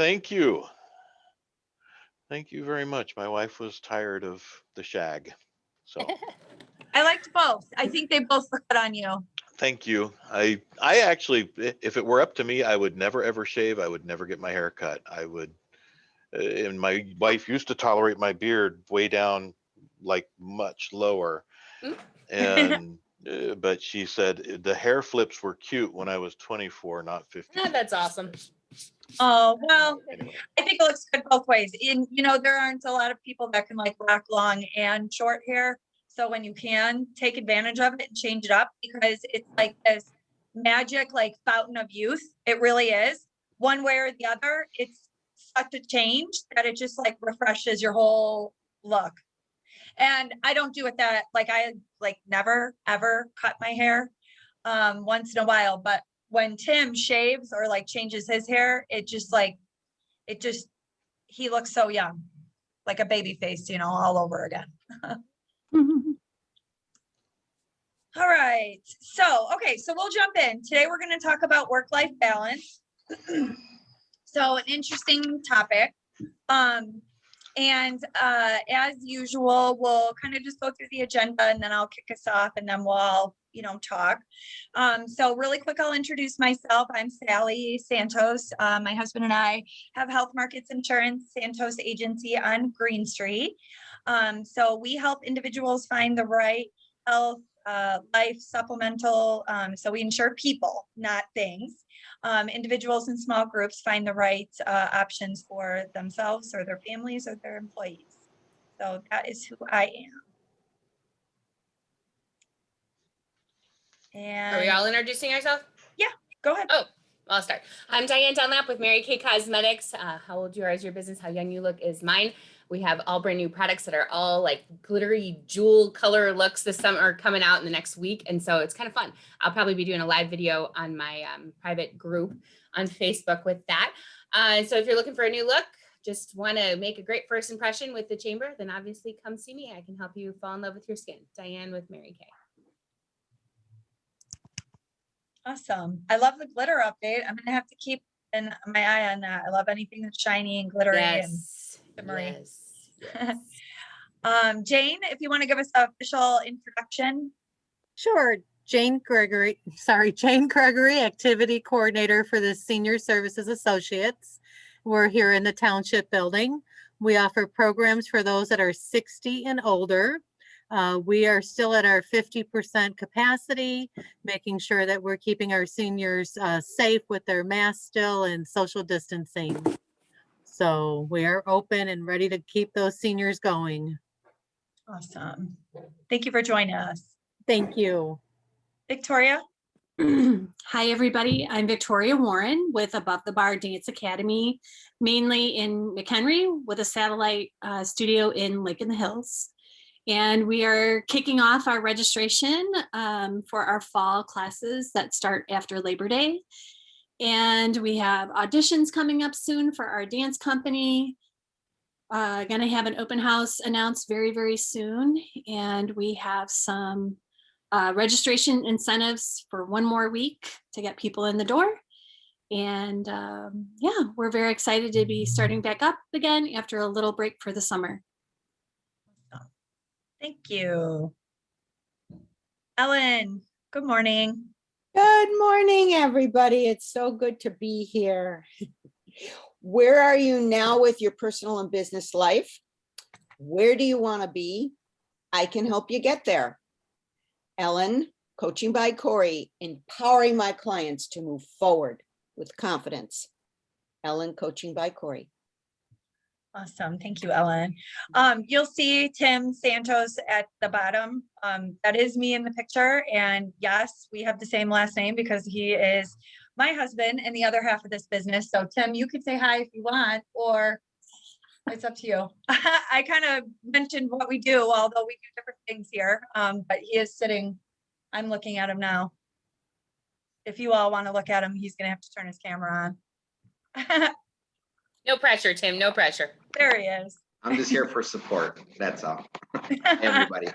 Thank you. Thank you very much. My wife was tired of the shag. So I liked both. I think they both look good on you. thank you. I actually, if it were up to me, I would never ever shave. I would never get my hair cut. I would, and my wife used to tolerate my beard way down, like much lower. Mm. And but she said the hair flips were cute when I was 24, not 50. That's awesome. Oh, well, Anyway, I think it looks good both ways. And there aren't a lot of people that can like rock long and short hair. So when you can take advantage of it and change it up, because it's like this magic, like fountain of youth. It really is. One way or the other, it's such a change that it just like refreshes your whole look. And I don't do it that like I like never ever cut my hair once in a while, but when Tim shaves or like changes his hair, it just he looks so young, like a baby face, all over again. All right. So we'll jump in. Today we're going to talk about work-life balance. So an interesting topic. And as usual, we'll kind of just go through the agenda and then I'll kick us off and then we'll all, talk. So really quick, I'll introduce myself. I'm Sally Santos. My husband and I have Health Markets Insurance Santos Agency on Green Street. So we help individuals find the right health, life supplemental. So we insure people, not things. Individuals and small groups find the right options for themselves or their families or their employees. So that is who I am. And Are we all introducing ourselves? Yeah, go ahead. Oh, I'll start. I'm Diane Dunlap with Mary Kay Cosmetics. How old you are is your business. How young you look is mine. We have all brand new products that are all like glittery jewel color looks this summer coming out in the next week. And so it's kind of fun. I'll probably be doing a live video on my private group on Facebook with that. So if you're looking for a new look, just want to make a great first impression with the chamber, then obviously come see me. I can help you fall in love with your skin. Diane with Mary Kay. Awesome. I love the glitter update. I'm gonna have to keep my eye on that. I love anything that's shiny and glittery and shimmery. Yes. Jane, if you want to give us an official introduction. Sure. Jane Gregory, Activity Coordinator for the Senior Services Associates. We're here in the Township Building. We offer programs for those that are 60 and older. We are still at our 50% capacity, making sure that we're keeping our seniors safe with their masks still and social distancing. So we are open and ready to keep those seniors going. Awesome. Thank you for joining us. Thank you. Victoria. Hi, everybody. I'm Victoria Warren with Above the Bar Dance Academy, mainly in McHenry with a satellite studio in Lake in the Hills. And we are kicking off our registration for our fall classes that start after Labor Day. And we have auditions coming up soon for our dance company. Gonna have an open house announced very, very soon. And we have some registration incentives for one more week to get people in the door. And yeah, we're very excited to be starting back up again after a little break for the summer. Thank you. Ellen, good morning. Good morning, everybody. It's so good to be here. Where are you now with your personal and business life? Where do you want to be? I can help you get there. Ellen, Coaching by Corey, empowering my clients to move forward with confidence. Ellen, Coaching by Corey. Awesome. Thank you, Ellen. You'll see Tim Santos at the bottom. That is me in the picture. And yes, we have the same last name because he is my husband and the other half of this business. So Tim, you could say hi if you want, or it's up to you. I kind of mentioned what we do, although we do different things here. But he is sitting, I'm looking at him now. If you all want to look at him, he's going to have to turn his camera on. No pressure, Tim, no pressure. There he is. I'm just here for support. That's all. Everybody.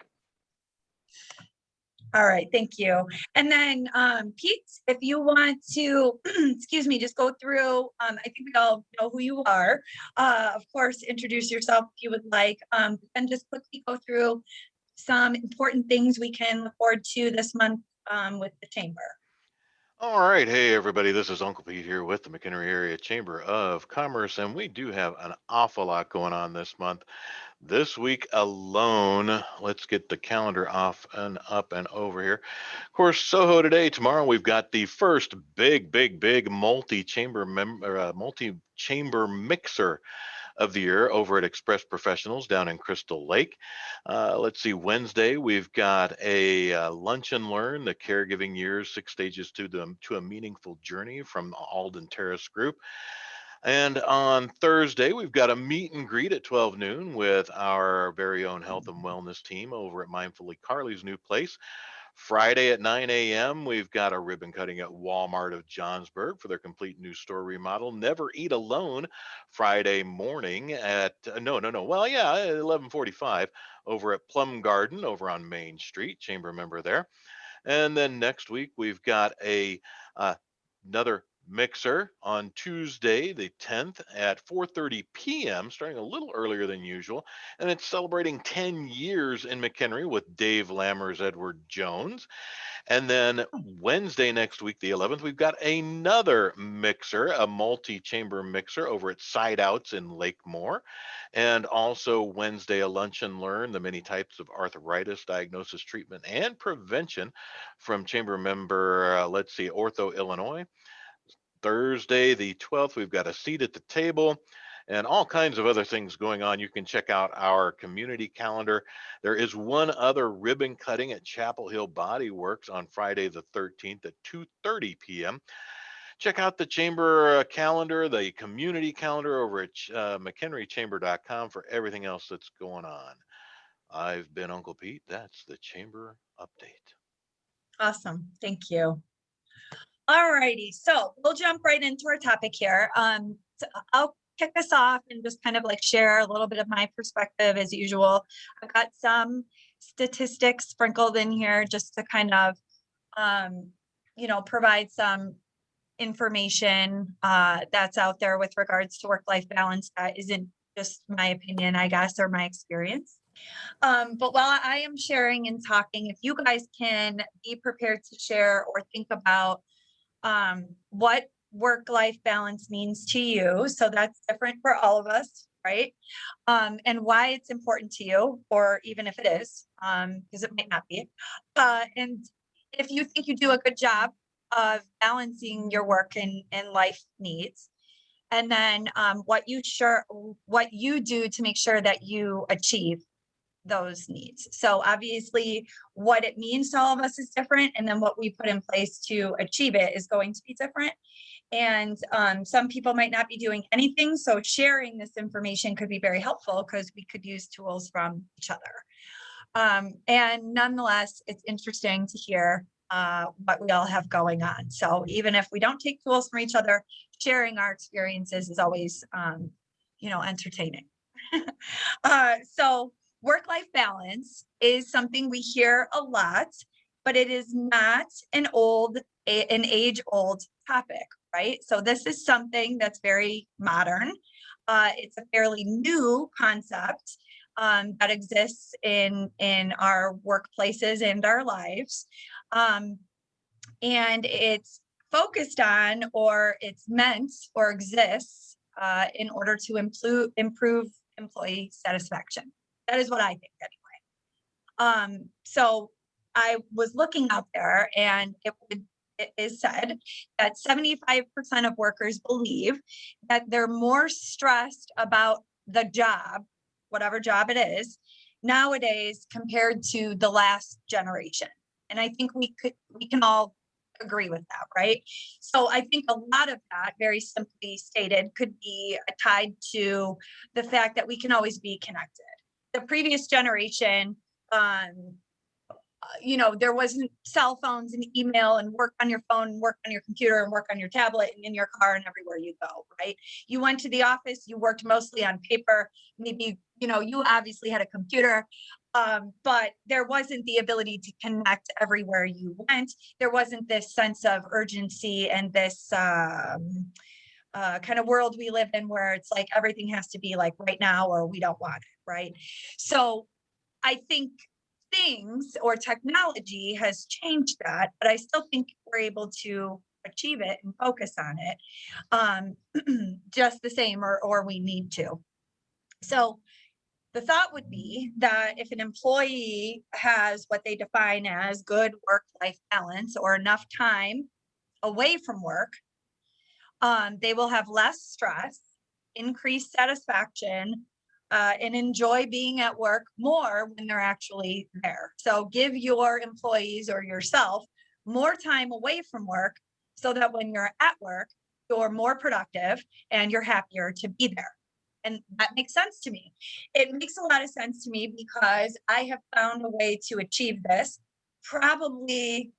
All right, thank you. And then Pete, if you want to, excuse me, just go through, I think we all know who you are. Of course, introduce yourself if you would like, and just quickly go through some important things we can look forward to this month with the chamber. All right. Hey, everybody. This is Uncle Pete here with the McHenry Area Chamber of Commerce, and we do have an awful lot going on this month. This week alone, let's get the calendar off and up and over here. Of course, SOHO today. Tomorrow, we've got the first big multi-chamber mixer of the year over at Express Professionals down in Crystal Lake. Let's see, Wednesday, we've got a Lunch and Learn, the Caregiving Years, 6 Stages to a Meaningful Journey from the Alden Terrace Group. And on Thursday, we've got a meet and greet at 12 noon with our very own health and wellness team over at Mindfully Carly's new place. Friday at 9 a.m., we've got a ribbon cutting at Walmart of Johnsburg for their complete new store remodel. Never Eat Alone, Friday morning at, well, yeah, 11:45 over at Plum Garden over on Main Street, chamber member there. And then next week, we've got another mixer on Tuesday, the 10th at 4:30 p.m., starting a little earlier than usual. And it's celebrating 10 years in McHenry with Dave Lammers, Edward Jones. And then Wednesday next week, the 11th, we've got another mixer, a multi-chamber mixer over at Side Outs in Lakemore. And also Wednesday, a Lunch and Learn, the many types of arthritis diagnosis, treatment, and prevention from chamber member, Ortho, Illinois. Thursday, the 12th, we've got a seat at the table and all kinds of other things going on. You can check out our community calendar. There is one other ribbon cutting at Chapel Hill Body Works on Friday the 13th at 2:30 p.m. Check out the chamber calendar, the community calendar over at McHenryChamber.com for everything else that's going on. I've been Uncle Pete. That's the chamber update. Awesome, thank you. All righty, so we'll jump right into our topic here. So I'll kick us off and just kind of like share a little bit of my perspective as usual. I've got some statistics sprinkled in here just to kind of, provide some information that's out there with regards to work-life balance that isn't just my opinion, I guess, or my experience. But while I am sharing and talking, if you guys can be prepared to share or think about what work-life balance means to you. So that's different for all of us, right? And why it's important to you, or even if it is, because it might not be. And if you think you do a good job of balancing your work and life needs, and then what you do to make sure that you achieve those needs. So obviously what it means to all of us is different. And then what we put in place to achieve it is going to be different. And some people might not be doing anything. So sharing this information could be very helpful because we could use tools from each other. And nonetheless, it's interesting to hear what we all have going on. So even if we don't take tools from each other, sharing our experiences is always, entertaining. So work-life balance is something we hear a lot, but it is not an age-old topic, right? So this is something that's very modern. It's a fairly new concept that exists in our workplaces and our lives. And it's focused on, or it's meant or exists in order to improve employee satisfaction. That is what I think anyway. So I was looking out there and it is said that 75% of workers believe that they're more stressed about the job, whatever job it is, nowadays compared to the last generation. And I think we can all agree with that, right? So I think a lot of that, very simply stated, could be tied to the fact that we can always be connected. The previous generation, there wasn't cell phones and email and work on your phone, work on your computer, and work on your tablet and in your car and everywhere you go, right? You went to the office, you worked mostly on paper. Maybe, you obviously had a computer, But there wasn't the ability to connect everywhere you went. There wasn't this sense of urgency and this kind of world we live in where it's like everything has to be like right now or we don't want it, right? So I think things or technology has changed that, but I still think we're able to achieve it and focus on it just the same, or we need to. So the thought would be that if an employee has what they define as good work-life balance or enough time away from work, they will have less stress, increased satisfaction, and enjoy being at work more when they're actually there. So give your employees or yourself more time away from work so that when you're at work, you're more productive and you're happier to be there. And that makes sense to me. It makes a lot of sense to me because I have found a way to achieve this probably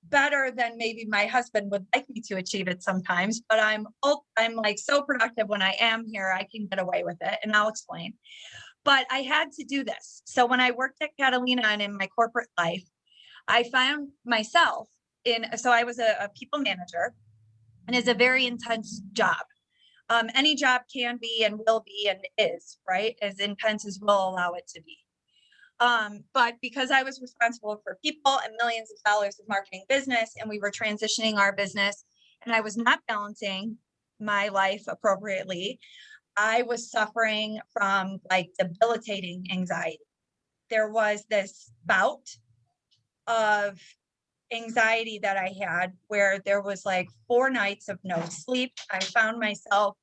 better than maybe my husband would like me to achieve it sometimes, but I'm like so productive when I am here, I can get away with it, and I'll explain. But I had to do this. So when I worked at Catalina and in my corporate life, I found myself so I was a people manager, and it's a very intense job. Any job can be and will be and is, right? As intense as we'll allow it to be. But because I was responsible for people and millions of dollars of marketing business, and we were transitioning our business, and I was not balancing my life appropriately, I was suffering from like debilitating anxiety. There was this bout of anxiety that I had where there was like 4 nights of no sleep. I found myself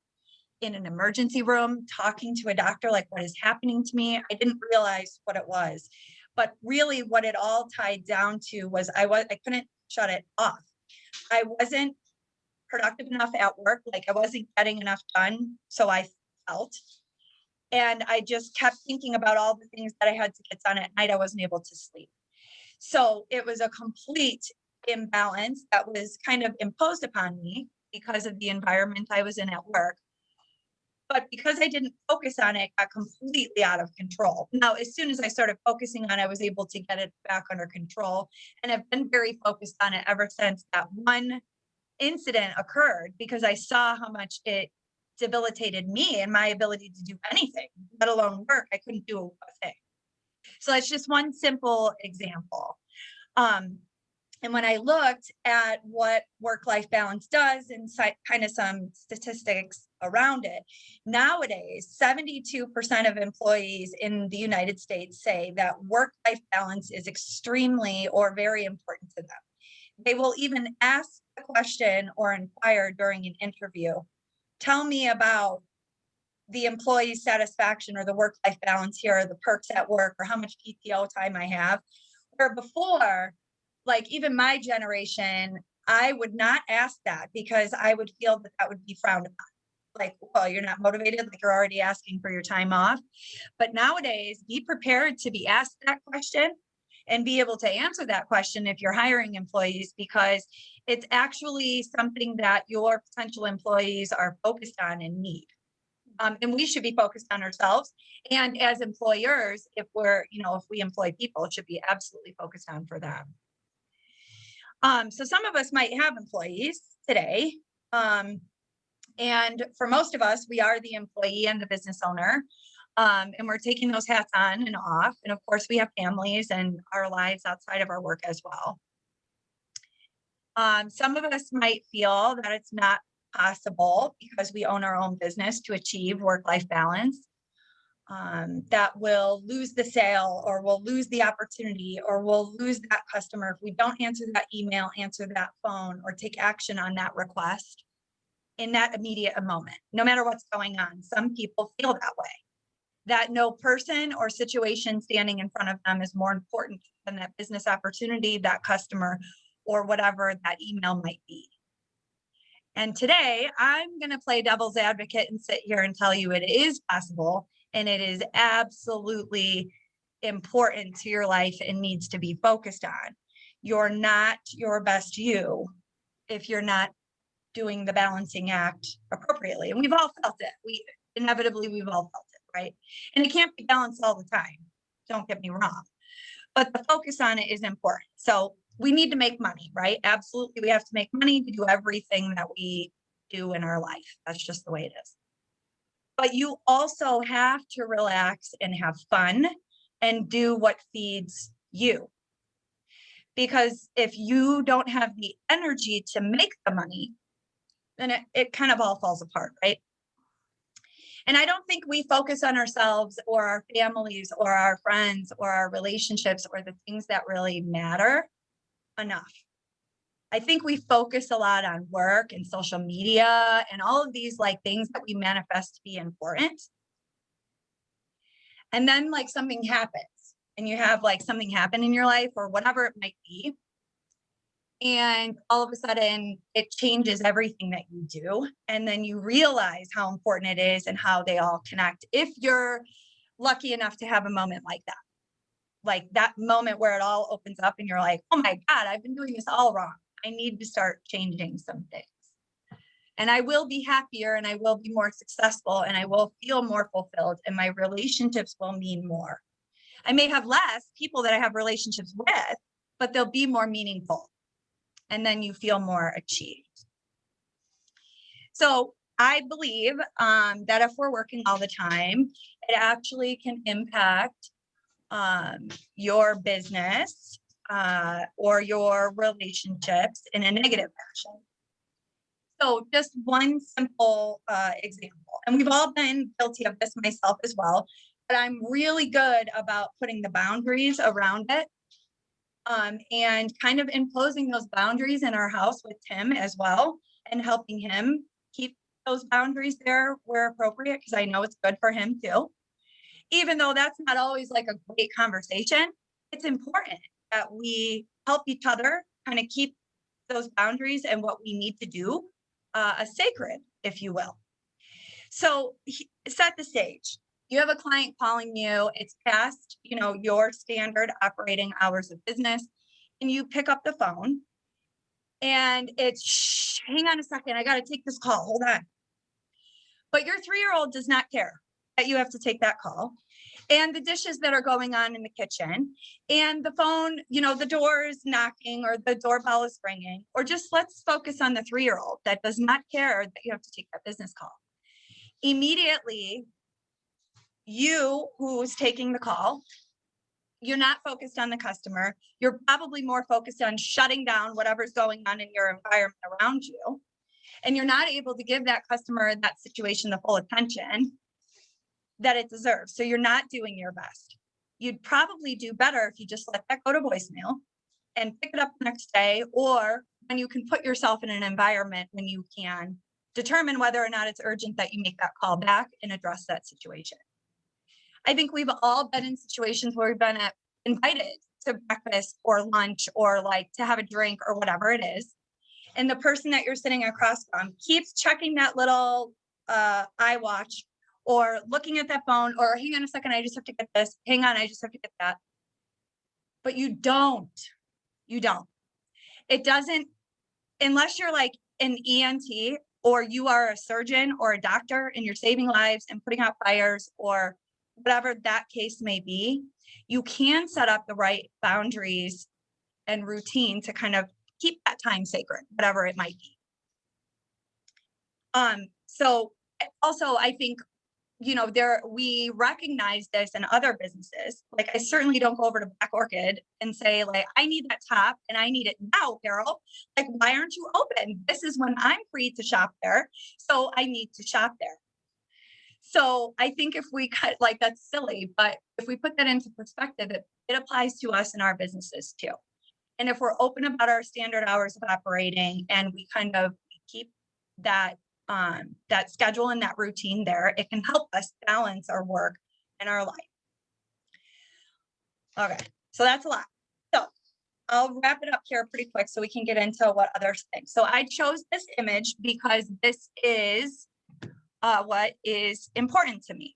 in an emergency room talking to a doctor, like, what is happening to me? I didn't realize what it was, but really what it all tied down to was I couldn't shut it off. I wasn't productive enough at work. Like I wasn't getting enough done. So I felt, and I just kept thinking about all the things that I had to get done at night. I wasn't able to sleep. So it was a complete imbalance that was kind of imposed upon me because of the environment I was in at work. But because I didn't focus on it, it got completely out of control. Now, as soon as I started focusing on it, I was able to get it back under control, and I've been very focused on it ever since that one incident occurred, because I saw how much it debilitated me and my ability to do anything, let alone work. I couldn't do a thing. So that's just one simple example. And when I looked at what work-life balance does and kind of some statistics around it, nowadays, 72% of employees in the United States say that work-life balance is extremely or very important to them. They will even ask a question or inquire during an interview, tell me about the employee satisfaction or the work-life balance here, or the perks at work, or how much PTO time I have. Where before, like even my generation, I would not ask that because I would feel that that would be frowned upon. Like, well, you're not motivated, like you're already asking for your time off. But nowadays, be prepared to be asked that question and be able to answer that question if you're hiring employees, because it's actually something that your potential employees are focused on and need. And we should be focused on ourselves. And as employers, if we employ people, it should be absolutely focused on for them. So some of us might have employees today. And for most of us, we are the employee and the business owner. And we're taking those hats on and off. And of course, we have families and our lives outside of our work as well. Some of us might feel that it's not possible because we own our own business to achieve work-life balance, that we'll lose the sale, or we'll lose the opportunity, or we'll lose that customer if we don't answer that email, answer that phone, or take action on that request in that immediate moment, no matter what's going on. Some people feel that way, that no person or situation standing in front of them is more important than that business opportunity, that customer, or whatever that email might be. And today I'm going to play devil's advocate and sit here and tell you it is possible, and it is absolutely important to your life and needs to be focused on. You're not your best you if you're not doing the balancing act appropriately. And we've all felt it. We've all felt it, right? And it can't be balanced all the time. don't get me wrong, but the focus on it is important. So we need to make money, right? Absolutely. We have to make money to do everything that we do in our life. That's just the way it is. But you also have to relax and have fun and do what feeds you. Because if you don't have the energy to make the money, then it kind of all falls apart, right? And I don't think we focus on ourselves or our families or our friends or our relationships or the things that really matter enough. I think we focus a lot on work and social media and all of these like things that we manifest to be important. And then like something happens and you have like something happen in your life or whatever it might be. And all of a sudden it changes everything that you do. And then you realize how important it is and how they all connect. If you're lucky enough to have a moment like that moment where it all opens up and you're like, oh my God, I've been doing this all wrong. I need to start changing some things. And I will be happier and I will be more successful and I will feel more fulfilled and my relationships will mean more. I may have less people that I have relationships with, but they'll be more meaningful. And then you feel more achieved. So I believe that if we're working all the time, it actually can impact your business or your relationships in a negative fashion. So just one simple example, and we've all been guilty of this myself as well, but I'm really good about putting the boundaries around it and kind of imposing those boundaries in our house with Tim as well and helping him keep those boundaries there where appropriate, because I know it's good for him too. Even though that's not always like a great conversation, it's important that we help each other kind of keep those boundaries and what we need to do sacred, if you will. So set the stage. You have a client calling you, it's past, your standard operating hours of business, and you pick up the phone and it's, hang on a second, I got to take this call, hold on. But your 3-year-old does not care that you have to take that call. And the dishes that are going on in the kitchen and the phone, the door is knocking or the doorbell is ringing, or just let's focus on the 3-year-old that does not care that you have to take that business call. Immediately, you who's taking the call, you're not focused on the customer. You're probably more focused on shutting down whatever's going on in your environment around you. And you're not able to give that customer, that situation, the full attention that it deserves. So you're not doing your best. You'd probably do better if you just let that go to voicemail and pick it up the next day, or when you can put yourself in an environment when you can determine whether or not it's urgent that you make that call back and address that situation. I think we've all been in situations where we've been invited to breakfast or lunch or like to have a drink or whatever it is. And the person that you're sitting across from keeps checking that little iWatch or looking at that phone, or hang on a second, I just have to get this. Hang on, I just have to get that. But you don't. It doesn't, unless you're like an ENT or you are a surgeon or a doctor and you're saving lives and putting out fires or whatever that case may be, you can set up the right boundaries and routine to kind of keep that time sacred, whatever it might be. So also I think, we recognize this in other businesses. Like I certainly don't go over to Black Orchid and say like, I need that top and I need it now, Carol. Like, why aren't you open? This is when I'm free to shop there. So I need to shop there. So I think if we cut, like, that's silly, but if we put that into perspective, it applies to us in our businesses too. And if we're open about our standard hours of operating and we kind of keep that schedule and that routine there, it can help us balance our work and our life. Okay, so that's a lot. So I'll wrap it up here pretty quick so we can get into what others think. So I chose this image because this is what is important to me.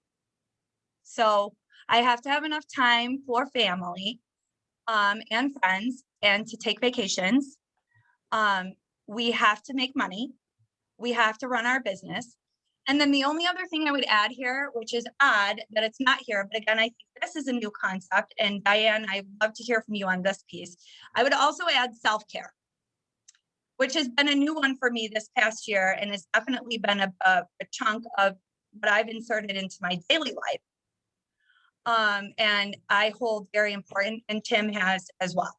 So I have to have enough time for family and friends and to take vacations. We have to make money. We have to run our business. And then the only other thing I would add here, which is odd that it's not here, but again, I think this is a new concept. And Diane, I'd love to hear from you on this piece. I would also add self-care, which has been a new one for me this past year and has definitely been a chunk of what I've inserted into my daily life. And I hold very important, and Tim has as well.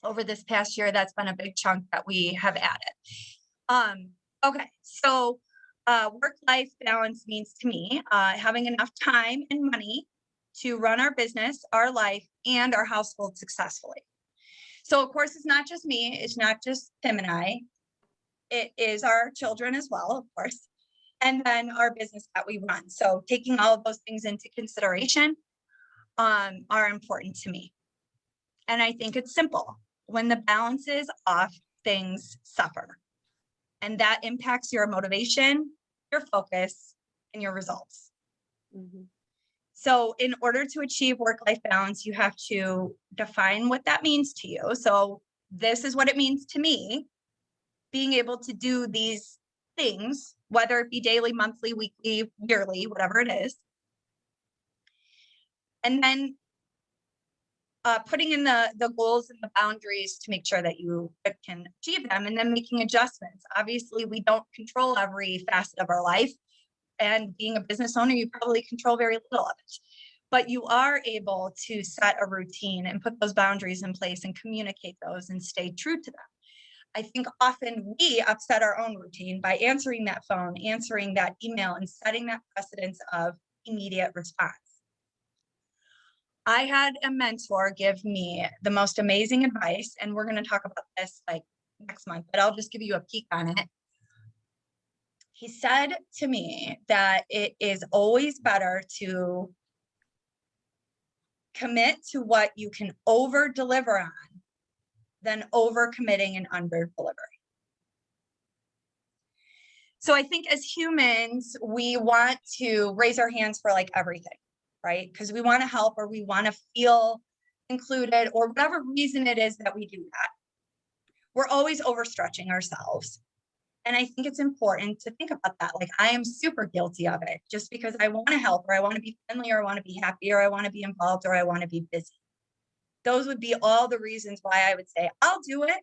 Over this past year, that's been a big chunk that we have added. Okay, so work-life balance means to me having enough time and money to run our business, our life, and our household successfully. So of course, it's not just me, it's not just Tim and I, it is our children as well, of course, and then our business that we run. So taking all of those things into consideration are important to me. And I think it's simple. When the balance is off, things suffer. And that impacts your motivation, your focus, and your results. Mhm. So in order to achieve work-life balance, you have to define what that means to you. So this is what it means to me, being able to do these things, whether it be daily, monthly, weekly, yearly, whatever it is. And then putting in the goals and the boundaries to make sure that you can achieve them, and then making adjustments. Obviously, we don't control every facet of our life. And being a business owner, you probably control very little of it. But you are able to set a routine and put those boundaries in place and communicate those and stay true to them. I think often we upset our own routine by answering that phone, answering that email, and setting that precedence of immediate response. I had a mentor give me the most amazing advice, and we're going to talk about this like next month, but I'll just give you a peek on it. He said to me that it is always better to commit to what you can over deliver on than over committing and under delivering. So I think as humans, we want to raise our hands for like everything, right? Because we want to help, or we want to feel included, or whatever reason it is that we do that. We're always overstretching ourselves. And I think it's important to think about that. Like, I am super guilty of it just because I want to help, or I want to be friendly, or I want to be happy, or I want to be involved, or I want to be busy. Those would be all the reasons why I would say, I'll do it.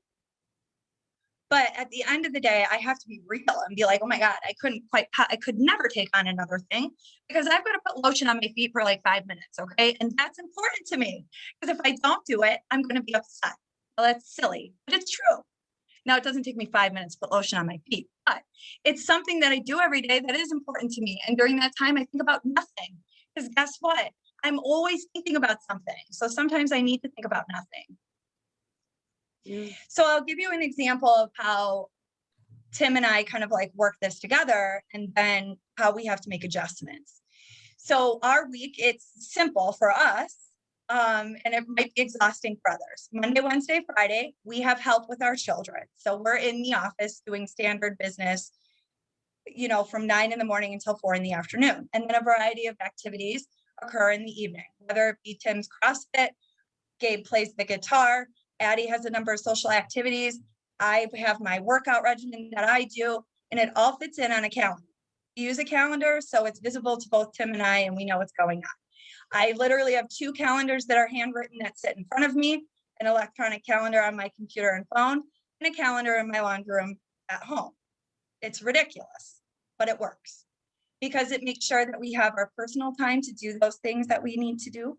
But at the end of the day, I have to be real and be like, oh my God, I could never take on another thing because I've got to put lotion on my feet for like 5 minutes. Okay. And that's important to me because if I don't do it, I'm going to be upset. Well, that's silly, but it's true. Now, it doesn't take me 5 minutes to put lotion on my feet, but it's something that I do every day that is important to me. And during that time, I think about nothing because guess what? I'm always thinking about something. So sometimes I need to think about nothing. So I'll give you an example of how Tim and I kind of like work this together and then how we have to make adjustments. So our week, it's simple for us. And it might be exhausting for others. Monday, Wednesday, Friday, we have help with our children. So we're in the office doing standard business, you know, from 9 in the morning until 4 in the afternoon. And then a variety of activities occur in the evening, whether it be Tim's CrossFit, Gabe plays the guitar, Addie has a number of social activities. I have my workout regimen that I do, and it all fits in on a calendar. We use a calendar so it's visible to both Tim and I, and we know what's going on. I literally have 2 calendars that are handwritten that sit in front of me, an electronic calendar on my computer and phone, and a calendar in my laundry room at home. It's ridiculous, but it works because it makes sure that we have our personal time to do those things that we need to do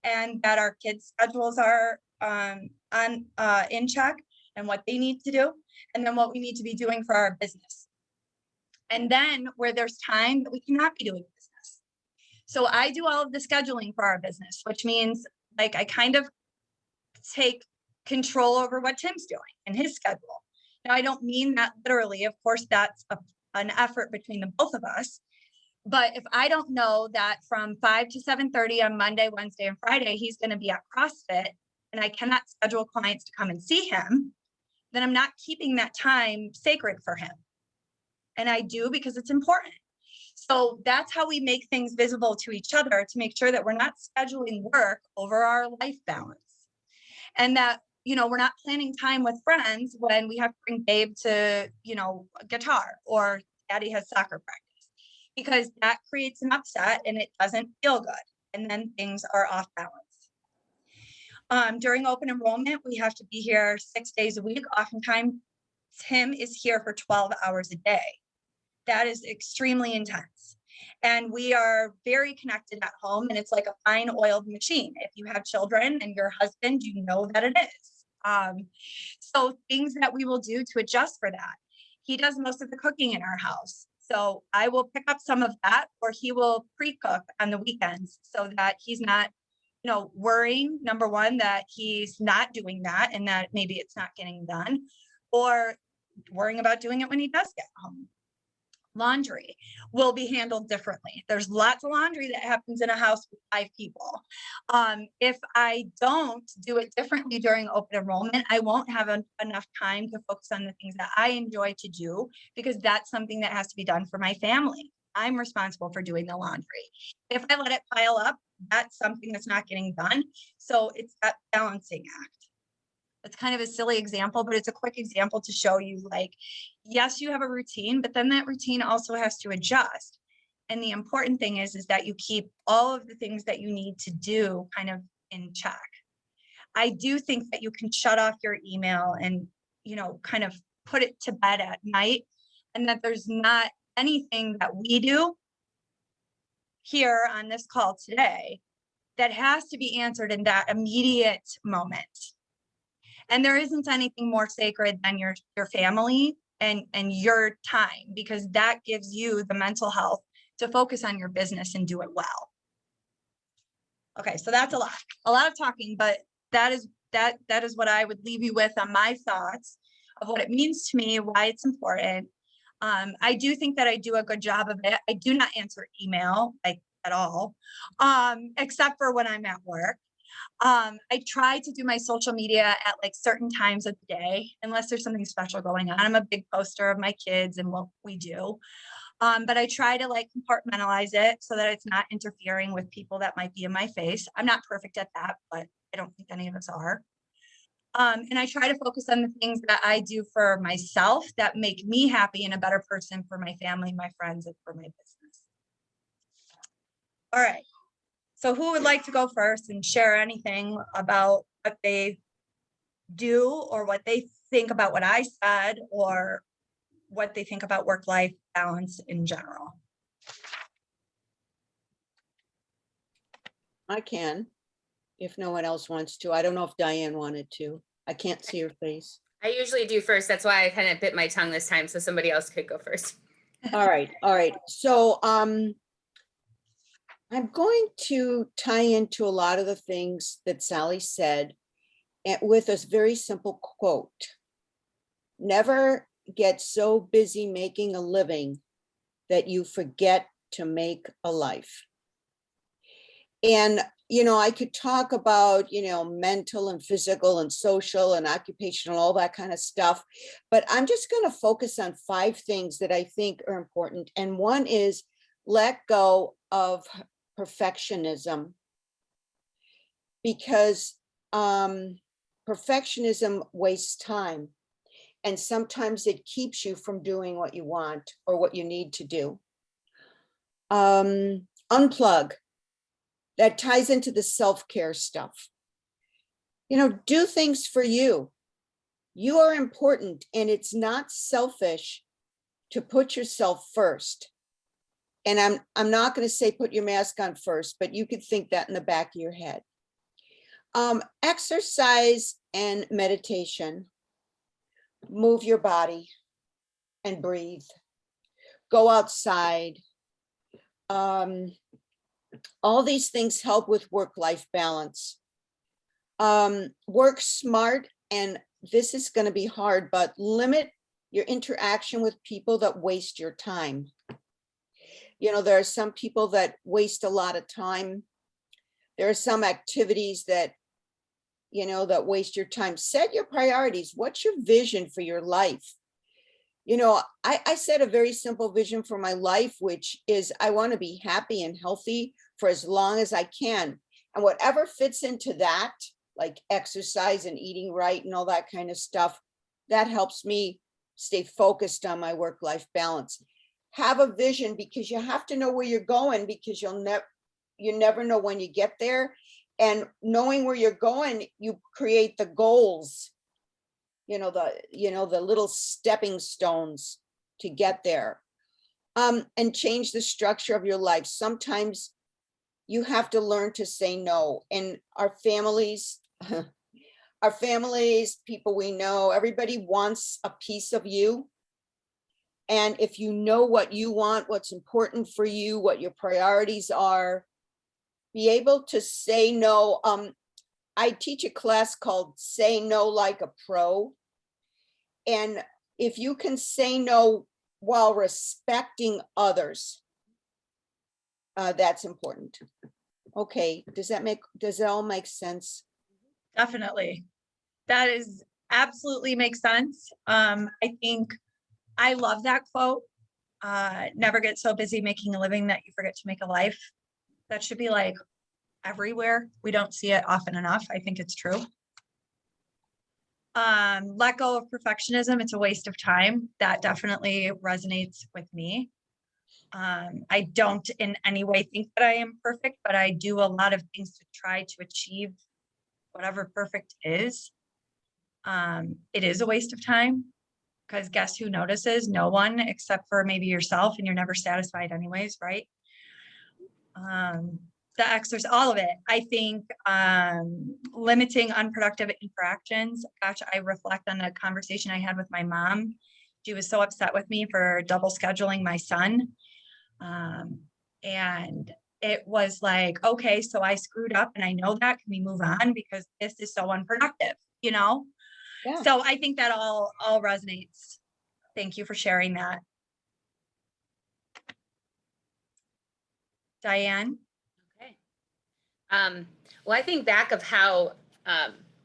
and that our kids' schedules are in check and what they need to do, and then what we need to be doing for our business. And then where there's time that we cannot be doing business. So I do all of the scheduling for our business, which means like I kind of take control over what Tim's doing and his schedule. Now, I don't mean that literally. Of course, that's an effort between the both of us. But if I don't know that from 5 to 7:30 on Monday, Wednesday, and Friday, he's going to be at CrossFit and I cannot schedule clients to come and see him, then I'm not keeping that time sacred for him. And I do because it's important. So that's how we make things visible to each other to make sure that we're not scheduling work over our life balance. And that, you know, we're not planning time with friends when we have to bring Babe to, you know, guitar or Addie has soccer practice. because that creates an upset and it doesn't feel good. And then things are off balance. During open enrollment, we have to be here 6 days a week. Oftentimes, Tim is here for 12 hours a day. That is extremely intense. And we are very connected at home, and it's like a fine oiled machine. If you have children and your husband, you know that it is. So things that we will do to adjust for that. He does most of the cooking in our house. So I will pick up some of that, or he will pre-cook on the weekends so that he's not, worrying, number one, that he's not doing that and that maybe it's not getting done, or worrying about doing it when he does get home. Laundry will be handled differently. There's lots of laundry that happens in a house with 5 people. If I don't do it differently during open enrollment, I won't have enough time to focus on the things that I enjoy to do, because that's something that has to be done for my family. I'm responsible for doing the laundry. If I let it pile up, that's something that's not getting done. So it's that balancing act. It's kind of a silly example, but it's a quick example to show you, like, yes, you have a routine, but then that routine also has to adjust. And the important thing is that you keep all of the things that you need to do kind of in check. I do think that you can shut off your email and, kind of put it to bed at night, and that there's not anything that we do here on this call today that has to be answered in that immediate moment. And there isn't anything more sacred than your family and your time, because that gives you the mental health to focus on your business and do it well. Okay, so that's a lot of talking, but that is what I would leave you with on my thoughts of what it means to me, why it's important. I do think that I do a good job of it. I do not answer email at all, except for when I'm at work. I try to do my social media at certain times of the day, unless there's something special going on. I'm a big poster of my kids and what we do. But I try to compartmentalize it so that it's not interfering with people that might be in my face. I'm not perfect at that, but I don't think any of us are. And I try to focus on the things that I do for myself that make me happy and a better person for my family, my friends, and for my business. All right. So who would like to go first and share anything about what they do, or what they think about what I said, or what they think about work-life balance in general? I can, if no one else wants to. I don't know if Diane wanted to. I can't see her face. I usually do first. That's why I kind of bit my tongue this time, so somebody else could go first. All right. So I'm going to tie into a lot of the things that Sally said, and with a very simple quote: never get so busy making a living that you forget to make a life. And, I could talk about, mental and physical and social and occupational, all that kind of stuff, but I'm just going to focus on 5 things that I think are important. And one is let go of perfectionism, because perfectionism wastes time. And sometimes it keeps you from doing what you want or what you need to do. Unplug. That ties into the self-care stuff. Do things for you. You are important, and it's not selfish to put yourself first. And I'm not going to say put your mask on first, but you could think that in the back of your head. Exercise and meditation. Move your body and breathe. Go outside. All these things help with work-life balance. Work smart, and this is going to be hard, but limit your interaction with people that waste your time. There are some people that waste a lot of time. There are some activities that, that waste your time. Set your priorities. What's your vision for your life? I set a very simple vision for my life, which is I want to be happy and healthy for as long as I can. And whatever fits into that, like exercise and eating right and all that kind of stuff, that helps me stay focused on my work-life balance. have a vision, because you have to know where you're going, because you never know when you get there. And knowing where you're going, you create the goals, the little stepping stones to get there. And change the structure of your life. Sometimes you have to learn to say no. And our families, people we know, everybody wants a piece of you. And if you know what you want, what's important for you, what your priorities are, be able to say no. I teach a class called Say No Like a Pro. And if you can say no while respecting others, that's important. Okay, does that all make sense? Definitely. That is absolutely makes sense. I think I love that quote. Never get so busy making a living that you forget to make a life. That should be like everywhere. We don't see it often enough. I think it's true. Let go of perfectionism. It's a waste of time. That definitely resonates with me. I don't in any way think that I am perfect, but I do a lot of things to try to achieve whatever perfect is. It is a waste of time, because guess who notices? No one, except for maybe yourself, and you're never satisfied anyways, right? The exercise, all of it. I think limiting unproductive interactions. Gosh, I reflect on the conversation I had with my mom. She was so upset with me for double scheduling my son. And it was like, okay, so I screwed up and I know that. Can we move on? Because this is so unproductive, Yeah. So I think that all resonates. Thank you for sharing that. Diane? Okay. Well, I think back of how,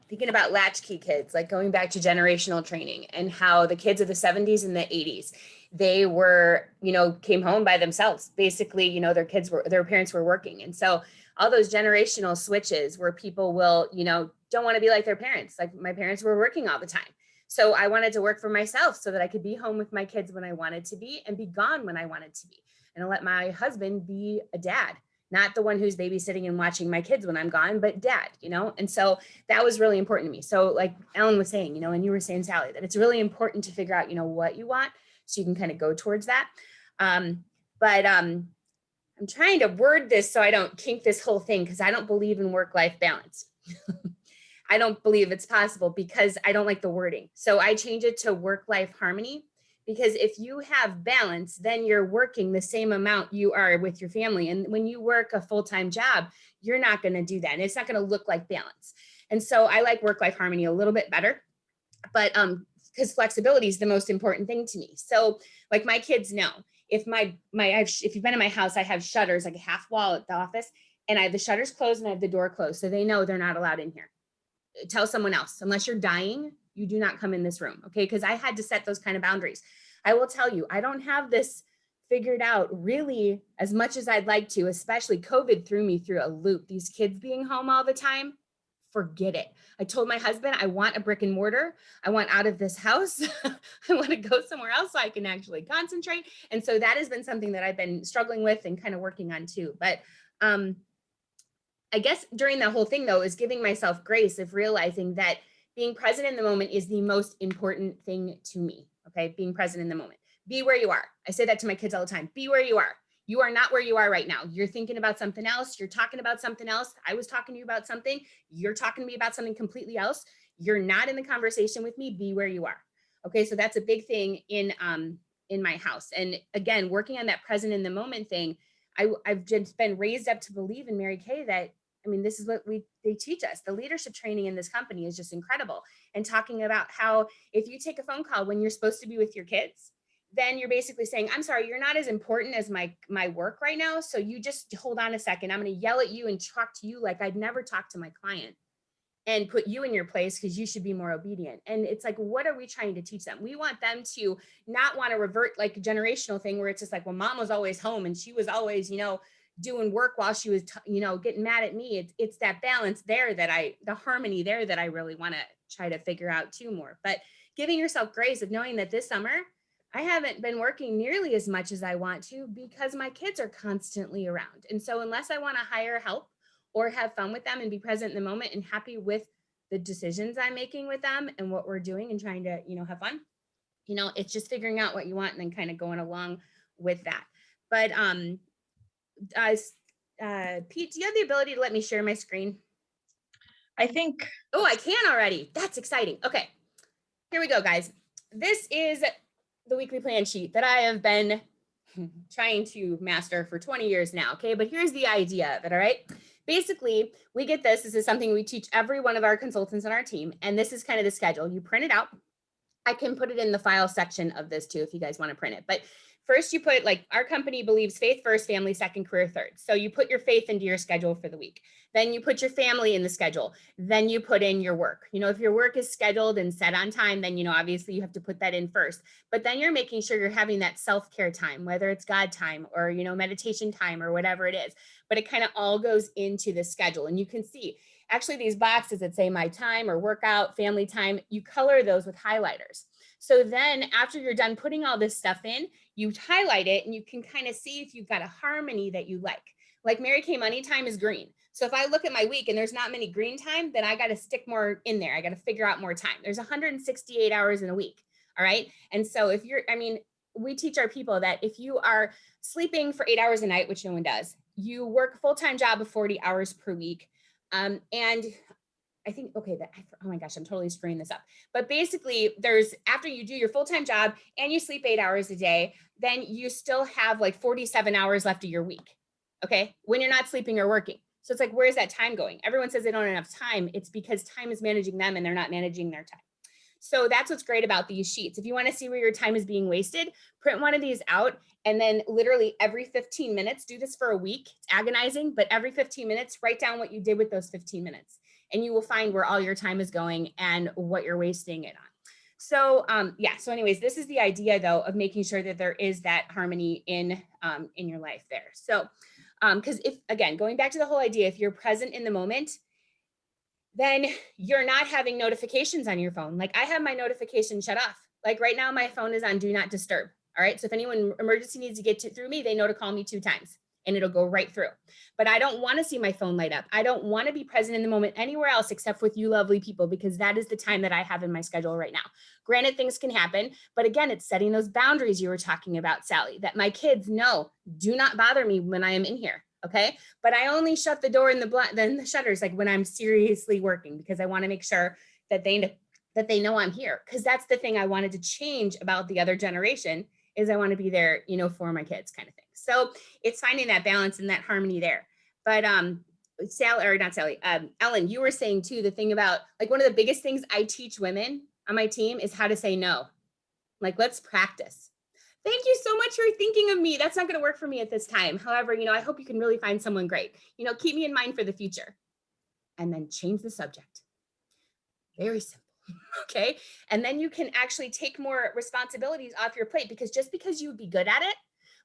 thinking about latchkey kids, like going back to generational training, and how the kids of the 70s and the 80s, they were, came home by themselves. Basically, their parents were working. And so all those generational switches where people will, don't want to be like their parents. Like my parents were working all the time. So I wanted to work for myself so that I could be home with my kids when I wanted to be and be gone when I wanted to be. And let my husband be a dad, not the one who's babysitting and watching my kids when I'm gone, but dad, And so that was really important to me. So like Ellen was saying, and you were saying, Sally, that it's really important to figure out, what you want so you can kind of go towards that. But I'm trying to word this so I don't kink this whole thing, because I don't believe in work-life balance. I don't believe it's possible because I don't like the wording. So I change it to work-life harmony. Because if you have balance, then you're working the same amount you are with your family. And when you work a full-time job, you're not going to do that. And it's not going to look like balance. And so I like work-life harmony a little bit better, but because flexibility is the most important thing to me. So like my kids know, if if you've been in my house, I have shutters, like a half wall at the office, and I have the shutters closed and I have the door closed. So they know they're not allowed in here. Tell someone else, unless you're dying, you do not come in this room. Okay. Because I had to set those kind of boundaries. I will tell you, I don't have this figured out really as much as I'd like to, especially COVID threw me through a loop. These kids being home all the time, forget it. I told my husband, I want a brick and mortar. I want out of this house. I want to go somewhere else so I can actually concentrate. And so that has been something that I've been struggling with and kind of working on too. But I guess during that whole thing though, is giving myself grace of realizing that being present in the moment is the most important thing to me. Okay. Being present in the moment. Be where you are. I say that to my kids all the time. Be where you are. You are not where you are right now. You're thinking about something else. You're talking about something else. I was talking to you about something. You're talking to me about something completely else. You're not in the conversation with me. Be where you are. Okay. So that's a big thing in my house. And again, working on that present in the moment thing, I've just been raised up to believe in Mary Kay that, this is what they teach us. The leadership training in this company is just incredible. And talking about how if you take a phone call when you're supposed to be with your kids, then you're basically saying, I'm sorry, you're not as important as my work right now. So you just hold on a second. I'm going to yell at you and talk to you like I'd never talk to my client and put you in your place because you should be more obedient. And it's like, what are we trying to teach them? We want them to not want to revert like a generational thing where it's just like, well, mom was always home and she was always, doing work while she was, getting mad at me. It's that balance there the harmony there that I really want to try to figure out too more. But giving yourself grace of knowing that this summer, I haven't been working nearly as much as I want to because my kids are constantly around. And so unless I want to hire help or have fun with them and be present in the moment and happy with the decisions I'm making with them and what we're doing and trying to, have fun, it's just figuring out what you want and then kind of going along with that. But Pete, do you have the ability to let me share my screen? I think, Oh, I can already. That's exciting. Okay, here we go, guys. This is the weekly plan sheet that I have been trying to master for 20 years now. Okay, but here's the idea of it. All right. Basically, we get this. This is something we teach every one of our consultants on our team. And this is kind of the schedule. You print it out. I can put it in the file section of this too, if you guys want to print it. But first you put, like, our company believes faith first, family second, career third. So you put your faith into your schedule for the week. Then you put your family in the schedule. Then you put in your work. If your work is scheduled and set on time, then, obviously you have to put that in first. But then you're making sure you're having that self-care time, whether it's God time or, meditation time or whatever it is. But it kind of all goes into the schedule. And you can see, actually, these boxes that say my time or workout, family time, you color those with highlighters. So then after you're done putting all this stuff in, you highlight it and you can kind of see if you've got a harmony that you like. Like Mary Kay money time is green. So if I look at my week and there's not many green time, then I got to stick more in there. I got to figure out more time. There's 168 hours in a week. All right. And so if we teach our people that if you are sleeping for 8 hours a night, which no one does, you work a full-time job of 40 hours per week. And I think, oh my gosh, I'm totally screwing this up. But basically after you do your full-time job and you sleep 8 hours a day, then you still have like 47 hours left of your week. Okay. When you're not sleeping or working. So it's like, where's that time going? Everyone says they don't have enough time. It's because time is managing them and they're not managing their time. So that's what's great about these sheets. If you want to see where your time is being wasted, print one of these out and then literally every 15 minutes, do this for a week. It's agonizing, but every 15 minutes, write down what you did with those 15 minutes and you will find where all your time is going and what you're wasting it on. So so anyways, this is the idea though of making sure that there is that harmony in your life there. So because going back to the whole idea, if you're present in the moment, then you're not having notifications on your phone. Like I have my notification shut off. Like right now, my phone is on do not disturb. All right. So if anyone emergency needs to get through me, they know to call me 2 times and it'll go right through. But I don't want to see my phone light up. I don't want to be present in the moment anywhere else except with you lovely people, because that is the time that I have in my schedule right now. Granted, things can happen, but again, it's setting those boundaries you were talking about, Sally, that my kids know, do not bother me when I am in here. Okay. But I only shut the door and the shutters like when I'm seriously working, because I want to make sure that they know I'm here. Because that's the thing I wanted to change about the other generation is I want to be there, for my kids kind of thing. So it's finding that balance and that harmony there. But Ellen, you were saying too, the thing about like one of the biggest things I teach women on my team is how to say no. Like, let's practice. Thank you so much for thinking of me. That's not going to work for me at this time. However, I hope you can really find someone great. Keep me in mind for the future. And then change the subject. Very simple. Okay. And then you can actually take more responsibilities off your plate, because just because you would be good at it,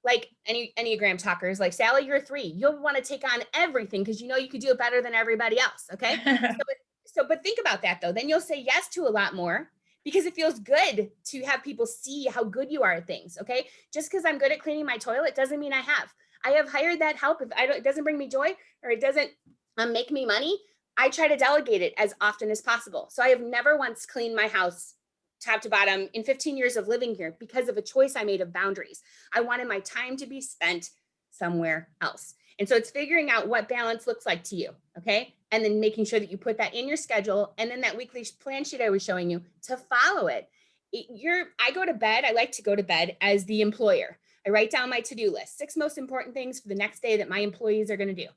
like any Enneagram talkers, like Sally, you're a 3. You'll want to take on everything because you could do it better than everybody else. Okay. But think about that though. Then you'll say yes to a lot more, because it feels good to have people see how good you are at things. Okay. Just because I'm good at cleaning my toilet doesn't mean I have hired that help. If it doesn't bring me joy or it doesn't make me money, I try to delegate it as often as possible. So I have never once cleaned my house top to bottom in 15 years of living here because of a choice I made of boundaries. I wanted my time to be spent somewhere else. And so it's figuring out what balance looks like to you. Okay. And then making sure that you put that in your schedule. And then that weekly plan sheet I was showing you to follow it. I like to go to bed as the employer. I write down my to-do list, 6 most important things for the next day that my employees are going to do.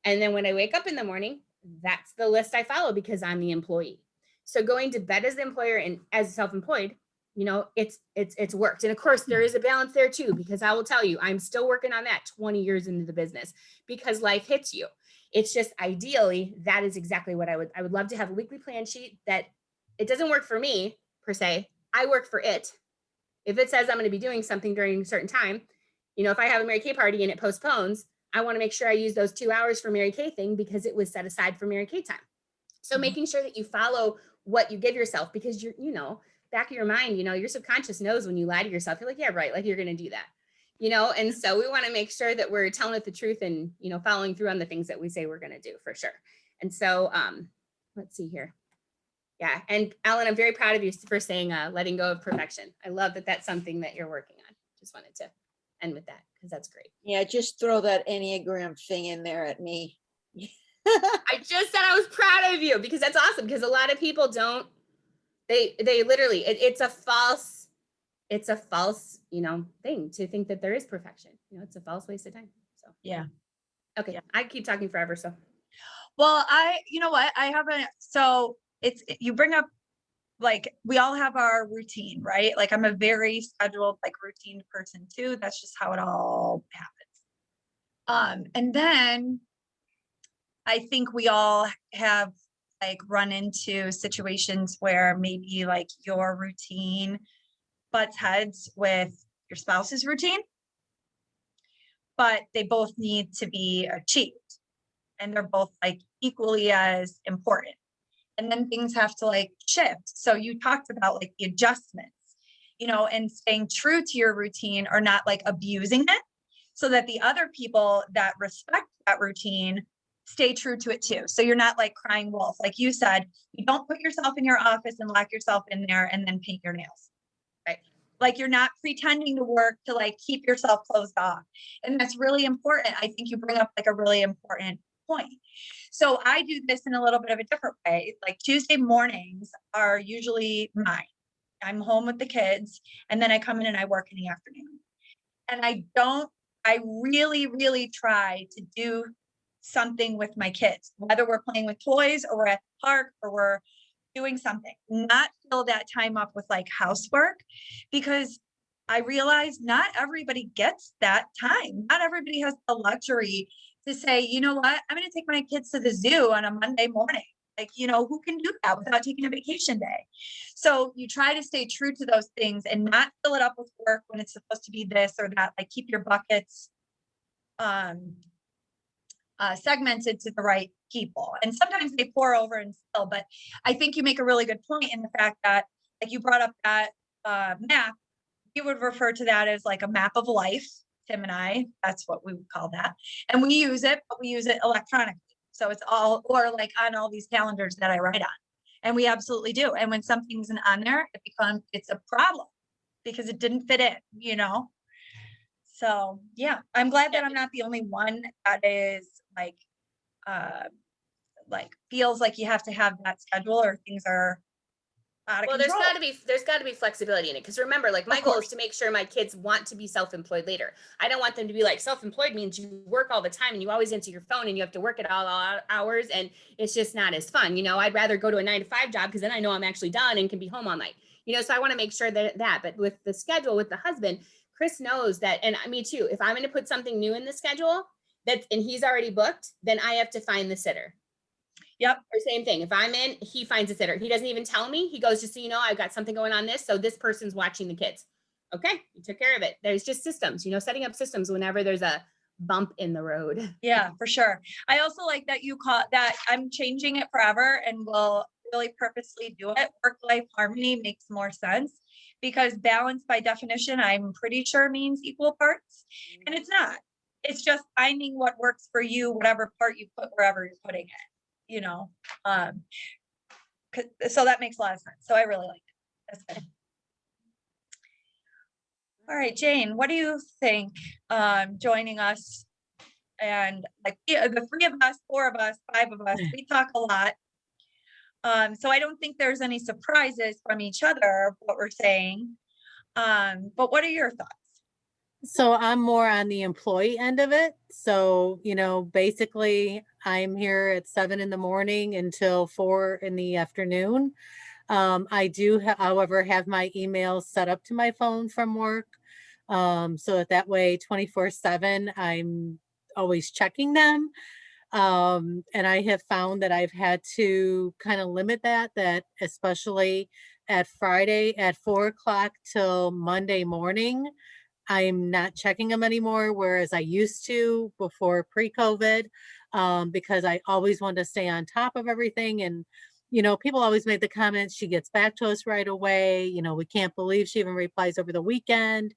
And then when I wake up in the morning, that's the list I follow because I'm the employee. So going to bed as the employer and as self-employed, it's worked. And of course there is a balance there too, because I will tell you, I'm still working on that 20 years into the business because life hits you. It's just ideally, that is exactly what I would love to have a weekly plan sheet that it doesn't work for me per se. I work for it. If it says I'm going to be doing something during a certain time, if I have a Mary Kay party and it postpones, I want to make sure I use those 2 hours for Mary Kay thing because it was set aside for Mary Kay time. So making sure that you follow what you give yourself, because back of your mind, your subconscious knows when you lie to yourself, you're like, yeah, right. Like you're going to do that, and so we want to make sure that we're telling it the truth and, following through on the things that we say we're going to do for sure. And so, let's see here. Yeah. And Alan, I'm very proud of you for saying, letting go of perfection. I love that that's something that you're working on. Just wanted to end with that because that's great. Yeah, just throw that Enneagram thing in there at me. I just said I was proud of you because that's awesome. Because a lot of people don't, they literally, it's a false, thing to think that there is perfection. It's a false waste of time. So, Yeah. Okay. Yeah. I keep talking forever. So, Well, you know what? So you bring up, like, we all have our routine, right? Like, I'm a very scheduled, like, routine person too. That's just how it all happens. And then I think we all have, like, run into situations where maybe, like, your routine butts heads with your spouse's routine, but they both need to be achieved. And they're both, like, equally as important. And then things have to, like, shift. So you talked about, like, the adjustments, and staying true to your routine or not, like, abusing it, so that the other people that respect that routine stay true to it too. So you're not, like, crying wolf. Like you said, you don't put yourself in your office and lock yourself in there and then paint your nails. Right? Like, you're not pretending to work to, like, keep yourself closed off. And that's really important. I think you bring up, like, a really important point. So I do this in a little bit of a different way. Like, Tuesday mornings are usually mine. I'm home with the kids, and then I come in and I work in the afternoon. And I really, really try to do something with my kids, whether we're playing with toys or we're at the park or we're doing something, not fill that time up with, like, housework, because I realize not everybody gets that time. Not everybody has the luxury to say, you know what, I'm going to take my kids to the zoo on a Monday morning. Like, who can do that without taking a vacation day? So you try to stay true to those things and not fill it up with work when it's supposed to be this or that. Like, keep your buckets segmented to the right people. And sometimes they pour over and spill, but I think you make a really good point in the fact that, like, you brought up that map. We would refer to that as, like, a map of life. Tim and I, that's what we would call that. And we use it, but we use it electronically. So it's all, or like on all these calendars that I write on. And we absolutely do. And when something's on there, it's a problem because it didn't fit in, So yeah, I'm glad that I'm not the only one that is like feels like you have to have that schedule or things are out of well, control. there's got to be flexibility in it. Because remember, like, my goal is to make sure my kids want to be self-employed later. I don't want them to be like, self-employed means you work all the time and you always answer your phone and you have to work at all hours and it's just not as fun. I'd rather go to a 9-to-5 job because then I know I'm actually done and can be home all night. So I want to make sure that, but with the schedule with the husband, Chris knows that, and me too, if I'm going to put something new in the schedule and he's already booked, then I have to find the sitter. Yep. Or same thing. If I'm in, he finds a sitter. He doesn't even tell me. He goes, just so you know, I've got something going on this. So this person's watching the kids. Okay. You took care of it. There's just systems, setting up systems whenever there's a bump in the road. Yeah, for sure. I also like that you call that. I'm changing it forever and will really purposely do it. Work-life harmony makes more sense because balance by definition, I'm pretty sure means equal parts. And it's not. It's just finding what works for you, whatever part you put wherever you're putting it. So that makes a lot of sense. So I really like it. That's good. All right, Jane, what do you think? Joining us and like the 3 of us, 4 of us, 5 of us, we talk a lot. So I don't think there's any surprises from each other, what we're saying. But what are your thoughts? So I'm more on the employee end of it. So, basically I'm here at 7 in the morning until 4 in the afternoon. I do, however, have my emails set up to my phone from work. So that way 24/7, I'm always checking them. And I have found that I've had to kind of limit that especially at Friday at 4 o'clock till Monday morning, I'm not checking them anymore, whereas I used to before pre-COVID, because I always wanted to stay on top of everything. And people always made the comment, she gets back to us right away. We can't believe she even replies over the weekend.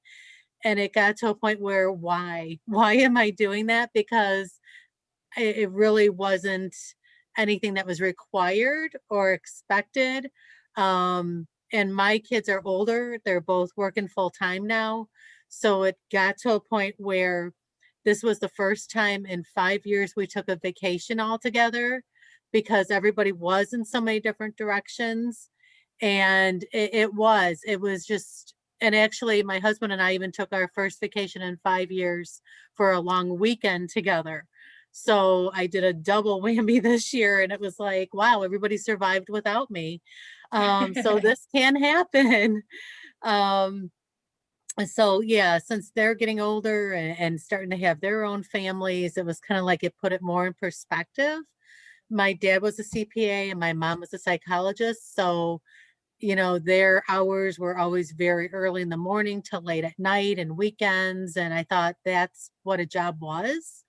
And it got to a point where, why am I doing that? Because it really wasn't anything that was required or expected. And my kids are older. They're both working full time now. So it got to a point where this was the first time in 5 years we took a vacation all together, because everybody was in so many different directions. And it was just, and actually my husband and I even took our first vacation in 5 years for a long weekend together. So I did a double whammy this year, and it was like, wow, everybody survived without me. So this can happen. Um, so yeah, since they're getting older and starting to have their own families, it was kind of like it put it more in perspective. My dad was a CPA and my mom was a psychologist. So, their hours were always very early in the morning till late at night and weekends. And I thought that's what a job was.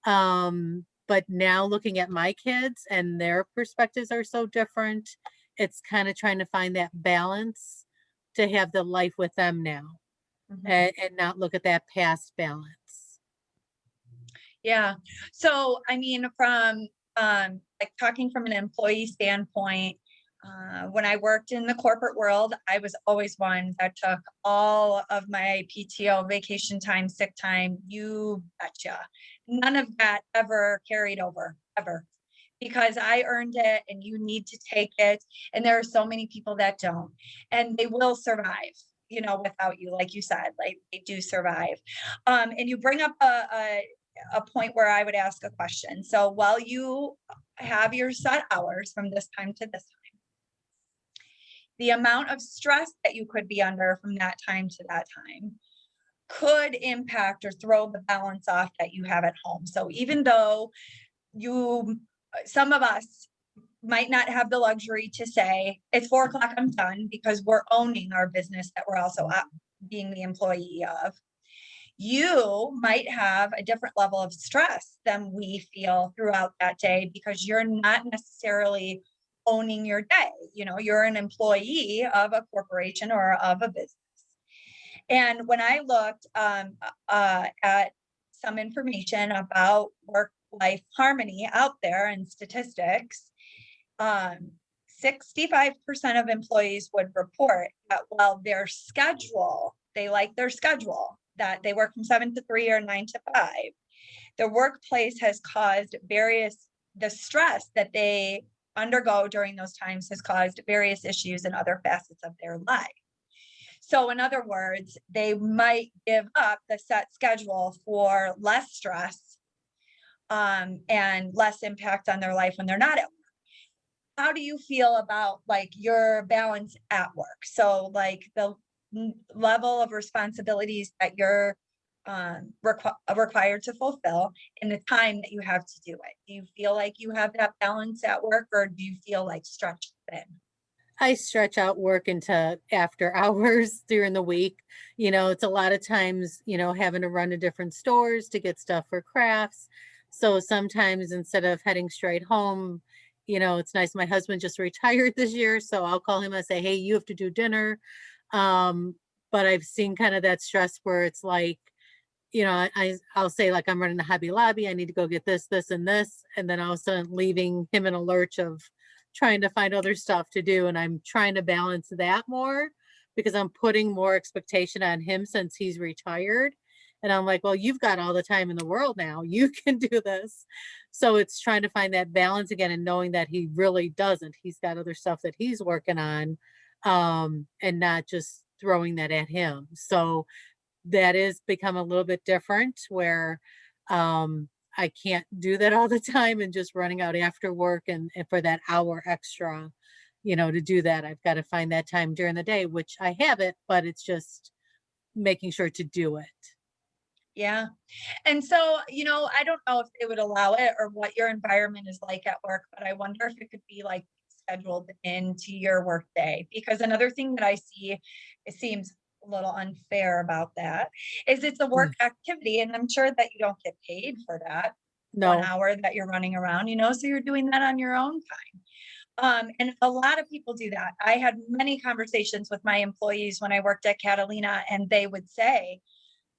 But now looking at my kids and their perspectives are so different, it's kind of trying to find that balance to have the life with them now, and not look at that past balance. Yeah. So, I mean, from like talking from an employee standpoint, when I worked in the corporate world, I was always one that took all of my PTO, vacation time, sick time, you betcha. None of that ever carried over, ever, because I earned it and you need to take it. And there are so many people that don't, and they will survive, without you, like you said, like they do survive. And you bring up a point where I would ask a question. So while you have your set hours from this time to this time, the amount of stress that you could be under from that time to that time could impact or throw the balance off that you have at home. So even though some of us might not have the luxury to say it's 4 o'clock, I'm done, because we're owning our business that we're also being the employee of. You might have a different level of stress than we feel throughout that day, because you're not necessarily owning your day. You're an employee of a corporation or of a business. And when I looked at some information about work-life harmony out there and statistics, 65% of employees would report that while they like their schedule, that they work from 7 to 3 or 9 to 5, the workplace has caused the stress that they undergo during those times has caused various issues in other facets of their life. So in other words, they might give up the set schedule for less stress and less impact on their life when they're not at work. How do you feel about like your balance at work? So like the level of responsibilities that you're required to fulfill and the time that you have to do it. Do you feel like you have that balance at work, or do you feel like stretched thin? I stretch out work into after hours during the week. It's a lot of times, having to run to different stores to get stuff for crafts. So sometimes instead of heading straight home, it's nice. My husband just retired this year, so I'll call him and say, hey, you have to do dinner. But I've seen kind of that stress where it's like, I'll say like, I'm running to Hobby Lobby. I need to go get this, this, and this. And then all of a sudden leaving him in a lurch of trying to find other stuff to do. And I'm trying to balance that more because I'm putting more expectation on him since he's retired. And I'm like, well, you've got all the time in the world now. You can do this. So it's trying to find that balance again and knowing that he really doesn't. He's got other stuff that he's working on, and not just throwing that at him. So that is become a little bit different where I can't do that all the time and just running out after work and for that hour extra, to do that. I've got to find that time during the day, which I have it, but it's just making sure to do it. Yeah. And so, I don't know if they would allow it or what your environment is like at work, but I wonder if it could be like scheduled into your work day. Because another thing that I see, it seems a little unfair about that, is it's a work activity, and I'm sure that you don't get paid for that No. 1 hour that you're running around, so you're doing that on your own time. And a lot of people do that. I had many conversations with my employees when I worked at Catalina, and they would say,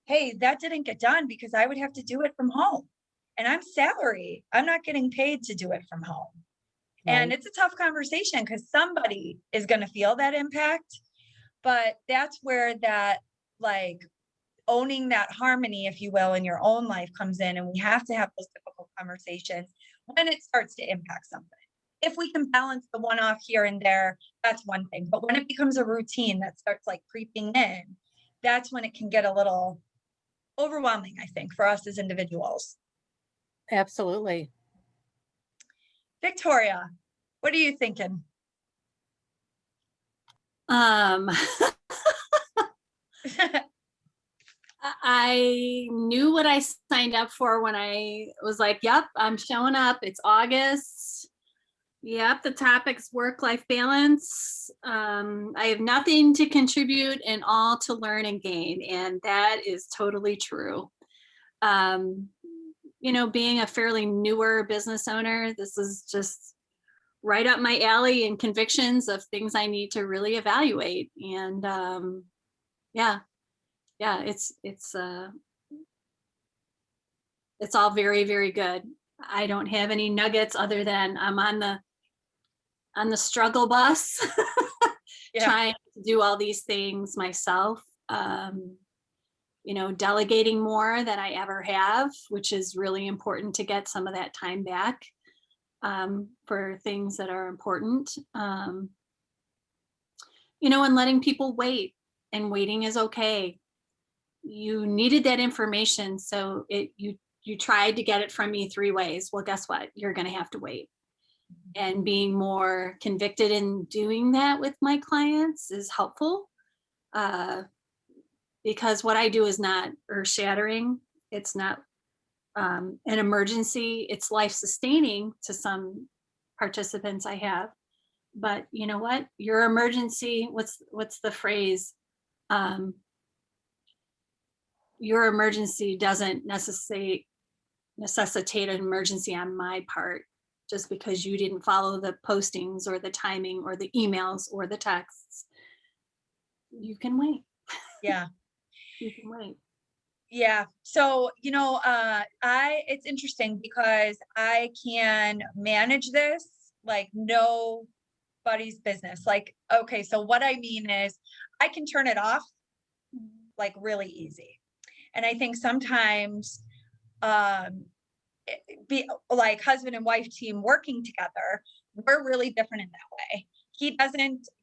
hey, that didn't get done because I would have to do it from home. And I'm salary. I'm not getting paid to do it from home. And Right. it's a tough conversation because somebody is going to feel that impact. But that's where that, like, owning that harmony, if you will, in your own life comes in. And we have to have those difficult conversations when it starts to impact something. If we can balance the one off here and there, that's one thing. But when it becomes a routine that starts like creeping in, that's when it can get a little overwhelming, I think, for us as individuals. Absolutely. Victoria, what are you thinking? I knew what I signed up for when I was like, yep, I'm showing up. It's August. Yep, the topic's work-life balance. I have nothing to contribute and all to learn and gain. And that is totally true. You know, being a fairly newer business owner, this is just right up my alley and convictions of things I need to really evaluate. And yeah, it's all very, very good. I don't have any nuggets other than I'm on the struggle bus Yeah. trying to do all these things myself. You know, delegating more than I ever have, which is really important to get some of that time back for things that are important. You know, and letting people wait, and waiting is okay. You needed that information, so you tried to get it from me 3 ways. Well, guess what? You're going to have to wait. And being more convicted in doing that with my clients is helpful. Because what I do is not earth shattering. It's not an emergency. It's life sustaining to some participants I have. But you know what? Your emergency, what's the phrase? Your emergency doesn't necessitate an emergency on my part just because you didn't follow the postings or the timing or the emails or the texts. You can wait. Yeah. You can wait. Yeah. So, you know, it's interesting because I can manage this like nobody's business. Like, okay, so what I mean is I can turn it off like really easy. And I think sometimes be like husband and wife team working together, we're really different in that way.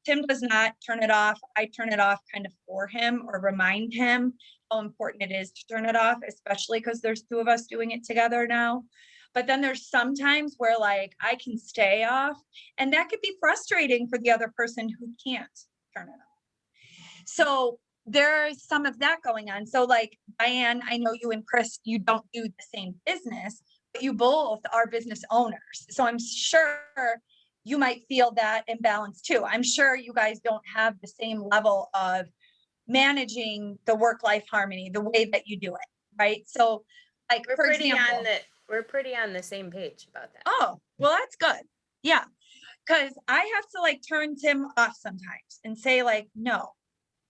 Tim does not turn it off. I turn it off kind of for him or remind him how important it is to turn it off, especially because there's 2 of us doing it together now. But then there's sometimes where like I can stay off, and that could be frustrating for the other person who can't turn it off. So there's some of that going on. So like Diane, I know you and Chris, you don't do the same business, but you both are business owners. So I'm sure you might feel that imbalance too. I'm sure you guys don't have the same level of managing the work-life harmony the way that you do it, right? So like, We're for pretty example, we're pretty on the same page about that. oh, well, that's good. Yeah. Because I have to like turn Tim off sometimes and say like, no.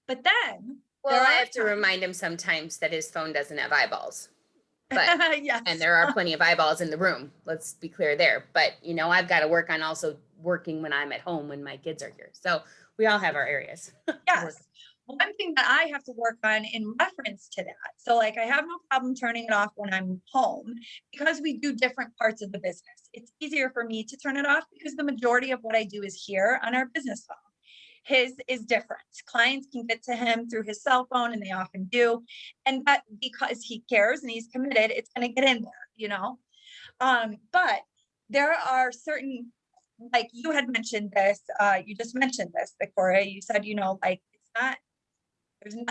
But then Well, there I are have to times- remind him sometimes that his phone doesn't have eyeballs. But yes. and there are plenty of eyeballs in the room. Let's be clear there. But you know, I've got to work on also working when I'm at home when my kids are here. So we all have our areas. Yes. One thing that I have to work on in reference to that. So like I have no problem turning it off when I'm home because we do different parts of the business. It's easier for me to turn it off because the majority of what I do is here on our business phone. His is different. Clients can get to him through his cell phone, and they often do. And that because he cares and he's committed, it's going to get in there, you know? But there are certain, like you had mentioned this, you just mentioned this, Victoria, you said, you know, like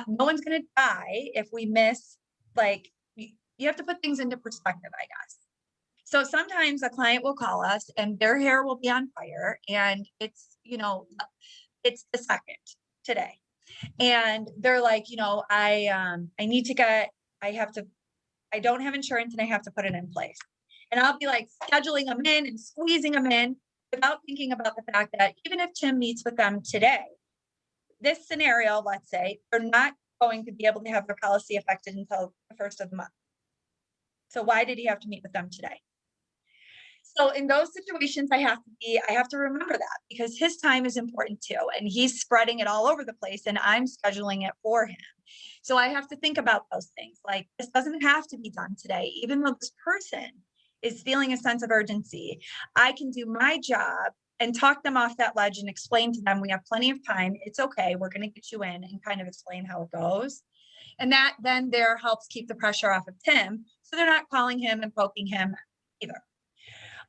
no one's going to die if we miss, like, you have to put things into perspective, I guess. So sometimes a client will call us and their hair will be on fire and it's, you know, it's the 2nd today. And they're like, you know, I don't have insurance and I have to put it in place. And I'll be like scheduling them in and squeezing them in. without thinking about the fact that even if Tim meets with them today, this scenario, let's say, they're not going to be able to have their policy affected until the first of the month. So why did he have to meet with them today? So in those situations, I have to remember that, because his time is important too. And he's spreading it all over the place and I'm scheduling it for him. So I have to think about those things. Like, this doesn't have to be done today, even though this person is feeling a sense of urgency. I can do my job and talk them off that ledge and explain to them, we have plenty of time. It's okay. We're going to get you in, and kind of explain how it goes. And that then there helps keep the pressure off of Tim. So they're not calling him and poking him either.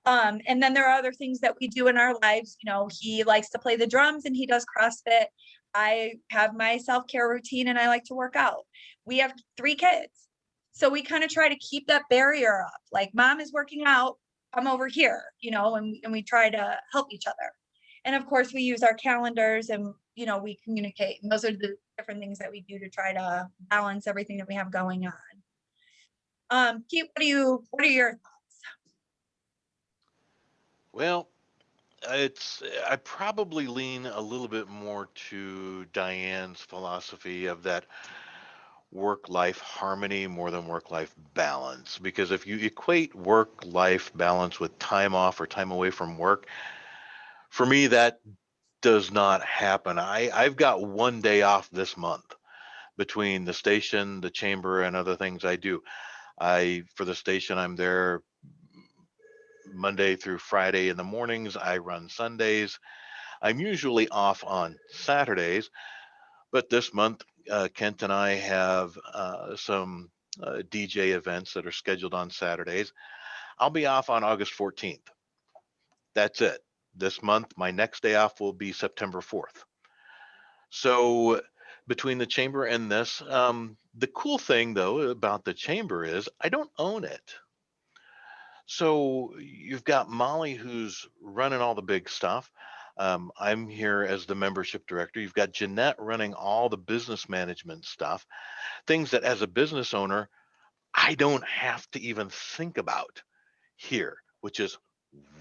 And then there are other things that we do in our lives. You know, he likes to play the drums and he does CrossFit. I have my self-care routine and I like to work out. We have 3 kids. So we kind of try to keep that barrier up. Like, mom is working out, I'm over here, you know, and we try to help each other. And of course we use our calendars and, you know, we communicate. And those are the different things that we do to try to balance everything that we have going on. Keith, what are your thoughts? Well, I probably lean a little bit more to Diane's philosophy of that work-life harmony more than work-life balance. Because if you equate work-life balance with time off or time away from work, for me, that does not happen. I've got 1 day off this month between the station, the chamber, and other things I do. For the station, I'm there Monday through Friday in the mornings. I run Sundays. I'm usually off on Saturdays, but this month, Kent and I have some DJ events that are scheduled on Saturdays. I'll be off on August 14th. That's it. This month, my next day off will be September 4th. So between the chamber and this, the cool thing though about the chamber is I don't own it. So you've got Molly who's running all the big stuff. I'm here as the membership director. You've got Jeanette running all the business management stuff, things that as a business owner, I don't have to even think about here, which is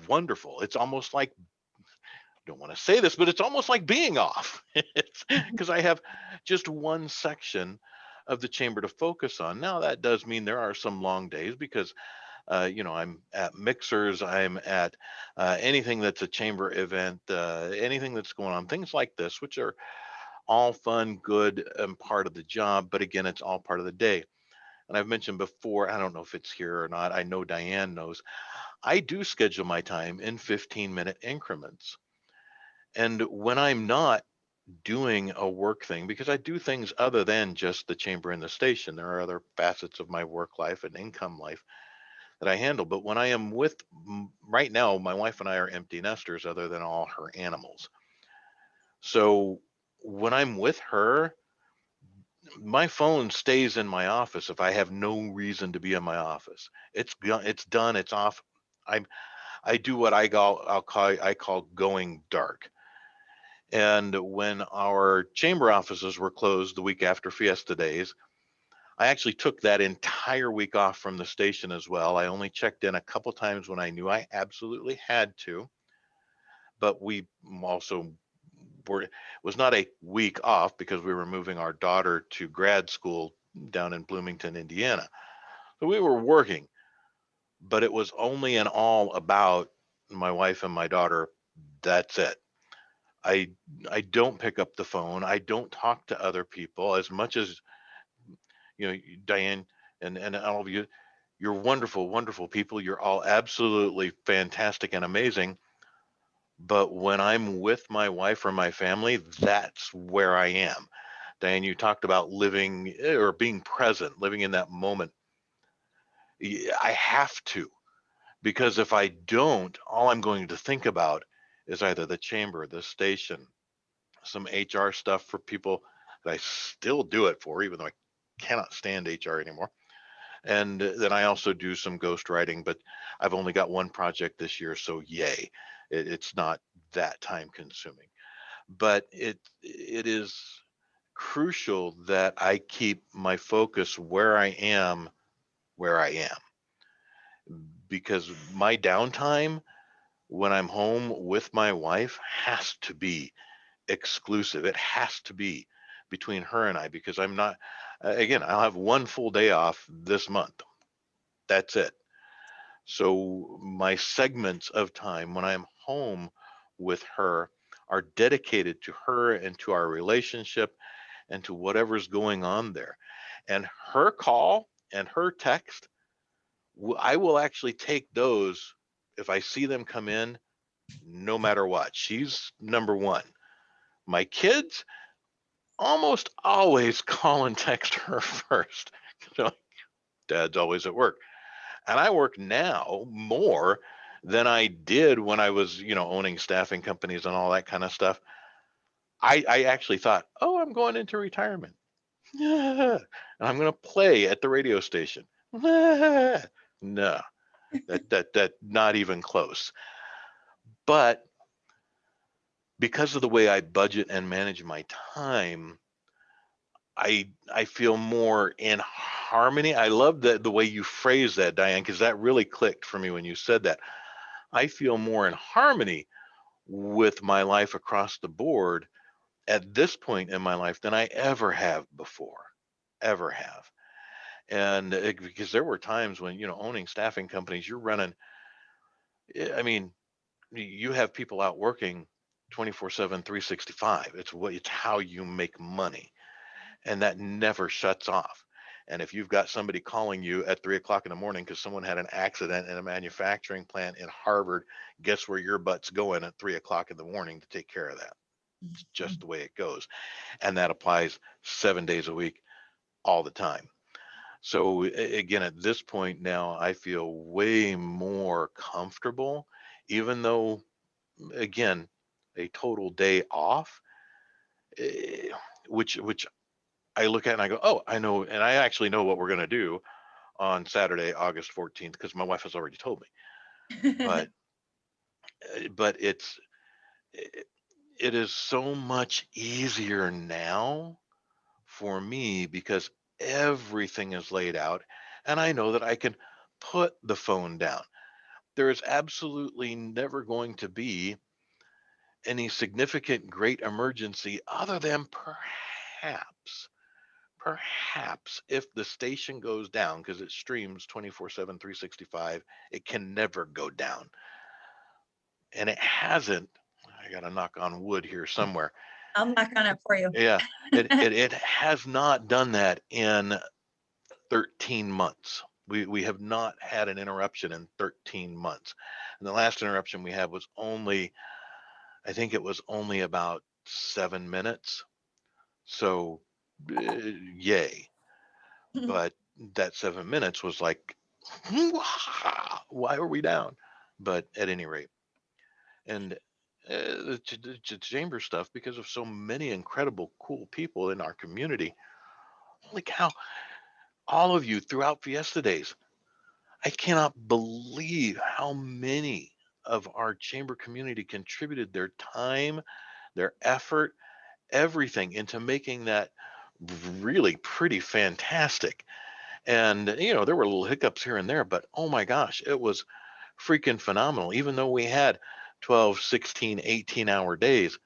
wonderful. It's almost like, I don't want to say this, but it's almost like being off. It's because I have just one section of the chamber to focus on. Now that does mean there are some long days because you know, I'm at mixers, I'm at anything that's a chamber event, anything that's going on, things like this, which are all fun, good, and part of the job. But again, it's all part of the day. And I've mentioned before, I don't know if it's here or not, I know Diane knows, I do schedule my time in 15-minute increments. And when I'm not doing a work thing, because I do things other than just the chamber and the station, there are other facets of my work life and income life that I handle. But when I am with, right now, my wife and I are empty nesters other than all her animals. So when I'm with her, my phone stays in my office if I have no reason to be in my office. It's done, it's off. I do what I call going dark. And when our chamber offices were closed the week after Fiesta Days, I actually took that entire week off from the station as well. I only checked in a couple times when I knew I absolutely had to, but we also it was not a week off because we were moving our daughter to grad school down in Bloomington, Indiana. So we were working, but it was only and all about my wife and my daughter. That's it. I don't pick up the phone. I don't talk to other people as much as, you know, Diane and all of you. You're wonderful, wonderful people. You're all absolutely fantastic and amazing. But when I'm with my wife or my family, that's where I am. Diane, you talked about living or being present, living in that moment. I have to, because if I don't, all I'm going to think about is either the chamber, the station, some HR stuff for people that I still do it for, even though I cannot stand HR anymore. And then I also do some ghost writing, but I've only got one project this year, so yay. It's not that time consuming. But it is crucial that I keep my focus where I am, because my downtime when I'm home with my wife has to be exclusive. It has to be between her and I, because I'm not, again, I'll have one full day off this month. That's it. So my segments of time when I'm home with her are dedicated to her and to our relationship and to whatever's going on there. And her call and her text, I will actually take those if I see them come in, no matter what. She's number one. My kids almost always call and text her first. You know, Dad's always at work. And I work now more than I did when I was, owning staffing companies and all that kind of stuff. I actually thought, oh, I'm going into retirement. And I'm going to play at the radio station. No, that not even close. But because of the way I budget and manage my time, I feel more in harmony. I love the way you phrase that, Diane, because that really clicked for me when you said that. I feel more in harmony with my life across the board at this point in my life than I ever have before, ever have. And because there were times when, owning staffing companies, you're running, I mean, you have people out working 24/7, 365. It's how you make money. And that never shuts off. And if you've got somebody calling you at 3 o'clock in the morning because someone had an accident in a manufacturing plant in Harvard, guess where your butt's going at 3 o'clock in the morning to take care of that? It's just the way it goes. And that applies 7 days a week, all the time. So again, at this point now, I feel way more comfortable, even though, again, a total day off, eh, which I look at and I go, oh, I know, and I actually know what we're going to do on Saturday, August 14th, because my wife has already told me. But it is so much easier now for me because everything is laid out, and I know that I can put the phone down. There is absolutely never going to be any significant great emergency other than perhaps if the station goes down, because it streams 24/7, 365, it can never go down. And it hasn't. I got to knock on wood here somewhere. I'll knock on it for you. Yeah, it has not done that in 13 months. We have not had an interruption in 13 months. And the last interruption we had was I think it was only about 7 minutes. So, yay. But that 7 minutes was like, why are we down? But at any rate, and the chamber stuff, because of so many incredible, cool people in our community. Holy cow, all of you throughout Fiesta Days. I cannot believe how many of our chamber community contributed their time, their effort, everything into making that really pretty fantastic. And, there were little hiccups here and there, but oh my gosh, it was freaking phenomenal. Even though we had 12, 16, 18-hour days,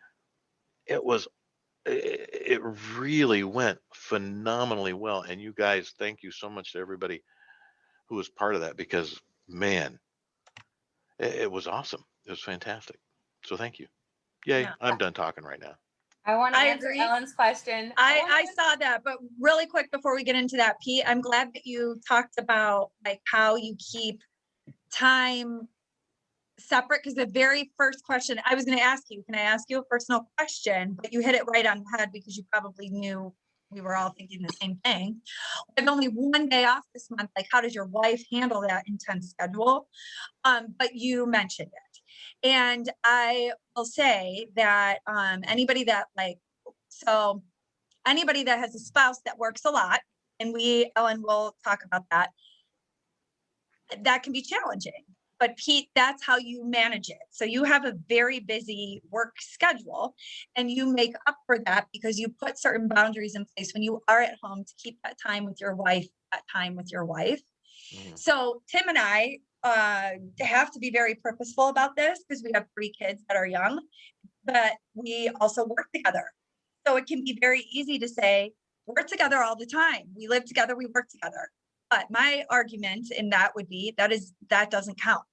it really went phenomenally well. And you guys, thank you so much to everybody who was part of that, because man, it was awesome. It was fantastic. So thank you. Yay, Yeah. I'm done talking right now. I want to I answer agree. Ellen's question. I saw that, but really quick before we get into that, Pete, I'm glad that you talked about like how you keep time separate, because the very first question I was going to ask you, can I ask you a personal question? But you hit it right on the head because you probably knew we were all thinking the same thing. I have only one day off this month. Like, how does your wife handle that intense schedule? But you mentioned it. And I will say that anybody that anybody that has a spouse that works a lot, and Ellen will talk about that, that can be challenging. But Pete, that's how you manage it. So you have a very busy work schedule, and you make up for that because you put certain boundaries in place when you are at home to keep that time with your wife, Mhm. So Tim and I have to be very purposeful about this because we have 3 kids that are young, but we also work together. So it can be very easy to say, we're together all the time. We live together, we work together. But my argument in that would be that doesn't count.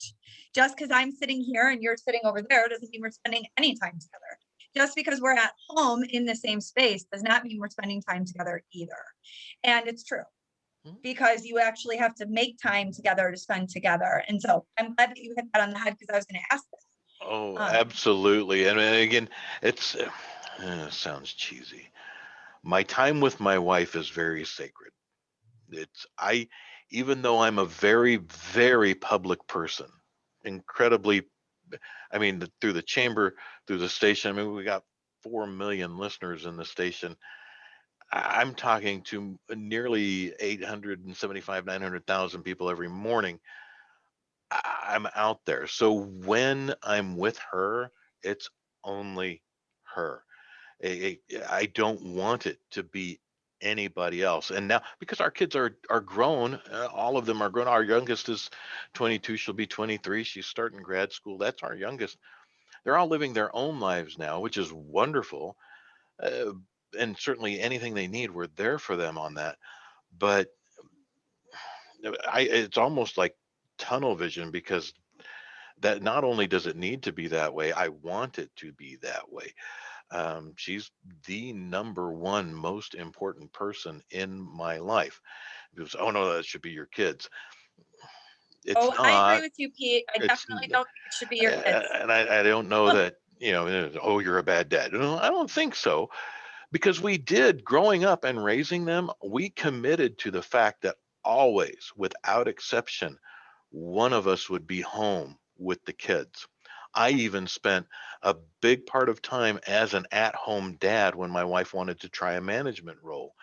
Just because I'm sitting here and you're sitting over there doesn't mean we're spending any time together. Just because we're at home in the same space does not mean we're spending time together either. And it's true, because you actually have to make time together to spend together. And so I'm glad that you hit that on the head because I was going to ask this. Oh, absolutely. And again, it sounds cheesy. My time with my wife is very sacred. Even though I'm a very, very public person, incredibly, I mean, through the chamber, through the station, I mean, we got 4 million listeners in the station. I'm talking to nearly 875, 900,000 people every morning. I'm out there. So when I'm with her, it's only her. I don't want it to be anybody else. And now, because our kids are grown, all of them are grown. Our youngest is 22. She'll be 23. She's starting grad school. That's our youngest. They're all living their own lives now, which is wonderful. And certainly anything they need, we're there for them on that. But it's almost like tunnel vision, because that not only does it need to be that way, I want it to be that way. She's the number one most important person in my life. Because, oh no, that should be your kids. It's Oh, not. I agree with you, Pete. I It's definitely don't think it should be your kids. And I don't know that, oh, you're a bad dad. No, I don't think so. Because we did, growing up and raising them, we committed to the fact that always, without exception, one of us would be home with the kids. I even spent a big part of time as an at-home dad when my wife wanted to try a management role.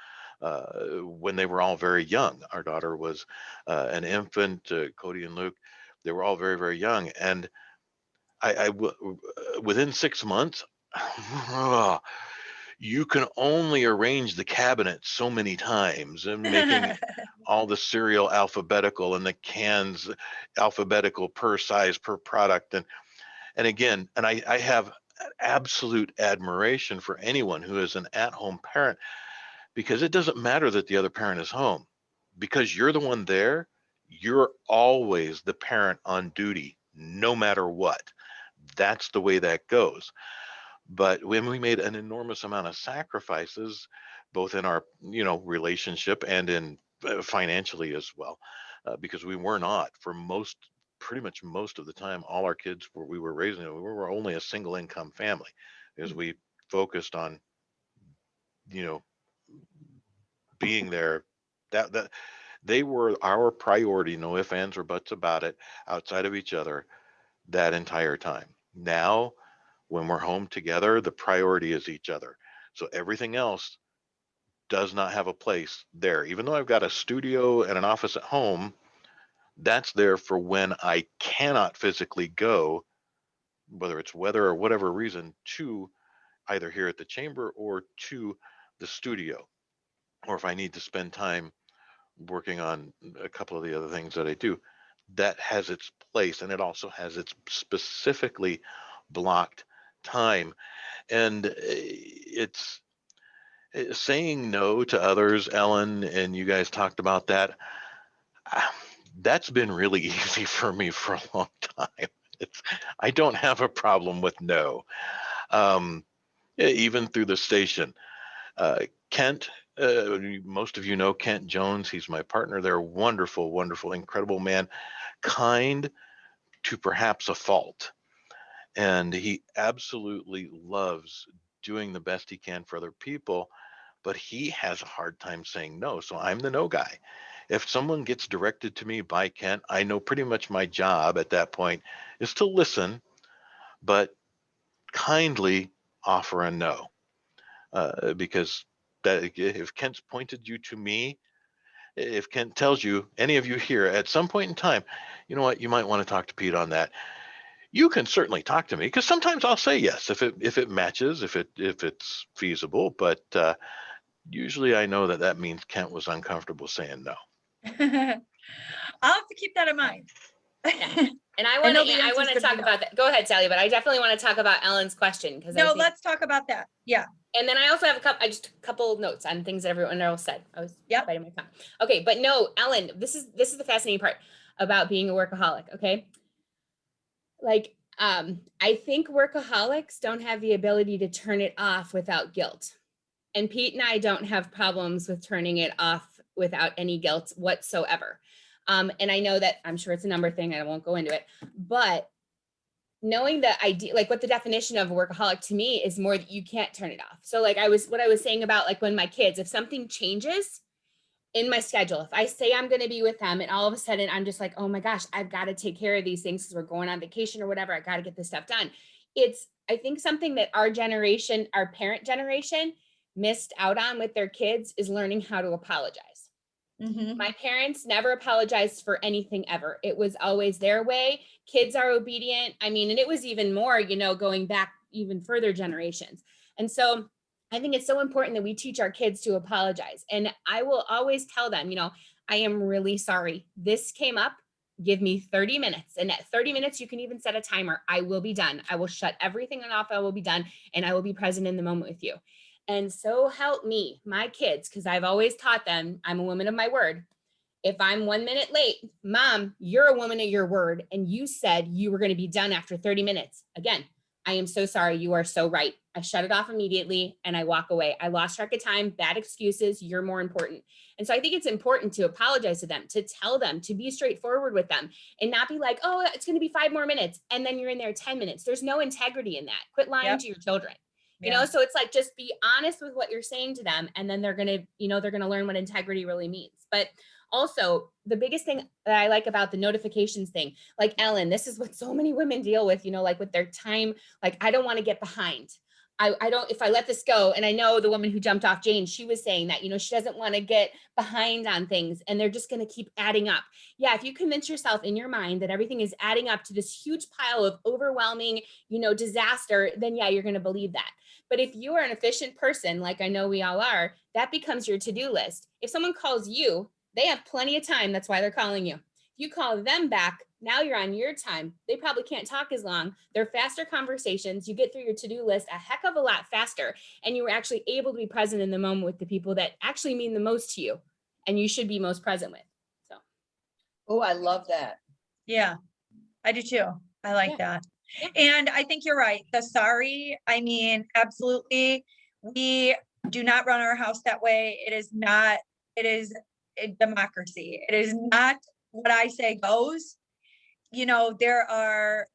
When they were all very young. Our daughter was an infant, Cody and Luke, they were all very, very young. And within 6 months, you can only arrange the cabinet so many times, and making all the cereal alphabetical and the cans alphabetical per size, per product. And again, and I have absolute admiration for anyone who is an at-home parent, because it doesn't matter that the other parent is home, because you're the one there. You're always the parent on duty, no matter what. That's the way that goes. But when we made an enormous amount of sacrifices, both in our, relationship and in financially as well, because we were not, for pretty much most of the time, all our kids we were raising, we were only a single income family, because we focused on, being there. That they were our priority, no ifs, ands, or buts about it, outside of each other, that entire time. Now, when we're home together, the priority is each other. So everything else does not have a place there. Even though I've got a studio and an office at home, that's there for when I cannot physically go, whether it's weather or whatever reason, to either here at the chamber or to the studio, or if I need to spend time working on a couple of the other things that I do. That has its place, and it also has its specifically blocked time. And it's saying no to others, Ellen, and you guys talked about that. That's been really easy for me for a long time. I don't have a problem with no. Even through the station. Kent, most of you know Kent Jones. He's my partner there. Wonderful, wonderful, incredible man. Kind to perhaps a fault. And he absolutely loves doing the best he can for other people, but he has a hard time saying no. So I'm the no guy. If someone gets directed to me by Kent, I know pretty much my job at that point is to listen, but kindly offer a no. Because that, if Kent's pointed you to me, if Kent tells you, any of you here at some point in time, you know what, you might want to talk to Pete on that, you can certainly talk to me, because sometimes I'll say yes if it matches, if it's feasible. But usually I know that means Kent was uncomfortable saying no. I'll have to keep that in mind. And I I want know to, the I answer's want to gonna talk be no. about that. Go ahead, Sally, but I definitely want to talk about Ellen's question because I No, think, let's talk about that. Yeah. and then I also have a couple notes on things that everyone else said. I was Yep. biting my tongue. Okay, but no, Ellen, this is the fascinating part about being a workaholic. Okay, like I think workaholics don't have the ability to turn it off without guilt, and Pete and I don't have problems with turning it off without any guilt whatsoever. And I know that I'm sure it's a number thing. I won't go into it, but knowing the idea, like what the definition of a workaholic to me is more that you can't turn it off. So like what I was saying about like when my kids, if something changes in my schedule, if I say I'm going to be with them and all of a sudden I'm just like, oh my gosh, I've got to take care of these things because we're going on vacation or whatever. I got to get this stuff done. It's, I think something that our generation, our parent generation missed out on with their kids is learning how to apologize. Mhm. My parents never apologized for anything ever. It was always their way. Kids are obedient. I mean, and it was even more, going back even further generations. And so I think it's so important that we teach our kids to apologize. And I will always tell them, I am really sorry. This came up. Give me 30 minutes. And at 30 minutes, you can even set a timer. I will be done. I will shut everything off. I will be done. And I will be present in the moment with you. And so help me, my kids, because I've always taught them I'm a woman of my word. If I'm 1 minute late, Mom, you're a woman of your word. And you said you were going to be done after 30 minutes. Again, I am so sorry. You are so right. I shut it off immediately and I walk away. I lost track of time, bad excuses. You're more important. And so I think it's important to apologize to them, to tell them, to be straightforward with them and not be like, oh, it's going to be 5 more minutes. And then you're in there 10 minutes. There's no integrity in that. Quit lying Yep. to your children. Yeah. So it's like, just be honest with what you're saying to them. And then they're going to, they're going to learn what integrity really means. But also the biggest thing that I like about the notifications thing, like Ellen, this is what so many women deal with, like with their time. Like, I don't want to get behind. I don't, if I let this go, and I know the woman who jumped off Jane, she was saying that, she doesn't want to get behind on things and they're just going to keep adding up. Yeah. If you convince yourself in your mind that everything is adding up to this huge pile of overwhelming, disaster, then yeah, you're going to believe that. But if you are an efficient person, like I know we all are, that becomes your to-do list. If someone calls you, they have plenty of time. That's why they're calling you. If you call them back, now you're on your time. They probably can't talk as long. They're faster conversations. You get through your to-do list a heck of a lot faster. And you were actually able to be present in the moment with the people that actually mean the most to you and you should be most present with. So. Oh, I love that. Yeah, I do too. I like that. Yeah. And I think you're right. The sorry, I mean, absolutely. We do not run our house that way. It is a democracy. It is not what I say goes. There are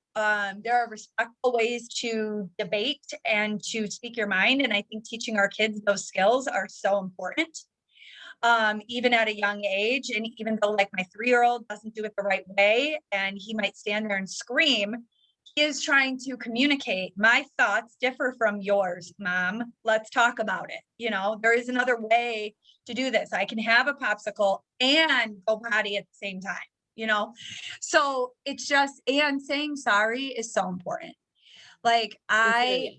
respectful ways to debate and to speak your mind. And I think teaching our kids those skills are so important. Even at a young age. And even though like my 3-year-old doesn't do it the right way and he might stand there and scream, he is trying to communicate. My thoughts differ from yours, Mom. Let's talk about it. There is another way to do this. I can have a popsicle and go potty at the same time, So it's just, and saying sorry is so important. Like I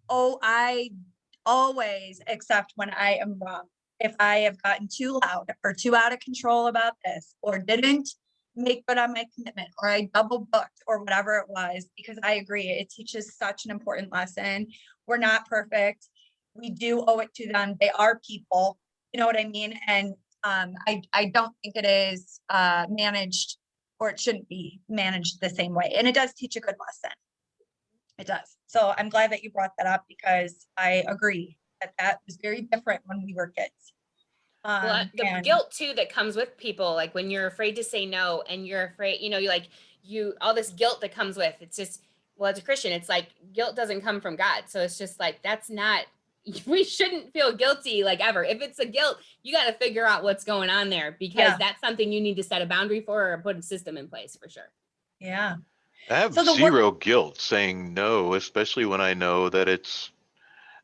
always accept when I am wrong. If I have gotten too loud or too out of control about this, or didn't make good on my commitment, or I double booked or whatever it was, because I agree, it teaches such an important lesson. We're not perfect. We do owe it to them. They are people, you know what I mean? And I don't think it is managed, or it shouldn't be managed the same way. And it does teach a good lesson. It does. So I'm glad that you brought that up, because I agree that was very different when we were kids. Well, the guilt too that comes with people, like when you're afraid to say no and you're afraid, all this guilt that comes with, it's just, well, as a Christian, it's like guilt doesn't come from God. So it's just like, that's not, we shouldn't feel guilty like ever. If it's a guilt, you got to figure out what's going on there, because that's something you need to set a boundary for or put a system in place for sure. Yeah. I have zero guilt saying no, especially when I know that it's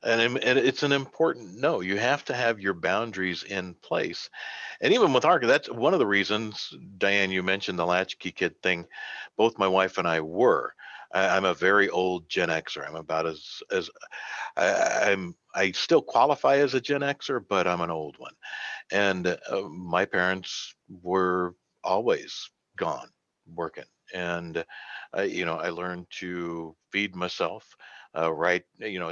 an important no. You have to have your boundaries in place. And even with our, that's one of the reasons, Diane, you mentioned the latchkey kid thing. Both my wife and I were. I'm a very old Gen Xer. I'm about as I still qualify as a Gen Xer, but I'm an old one. And my parents were always gone working. And I learned to feed myself. Right,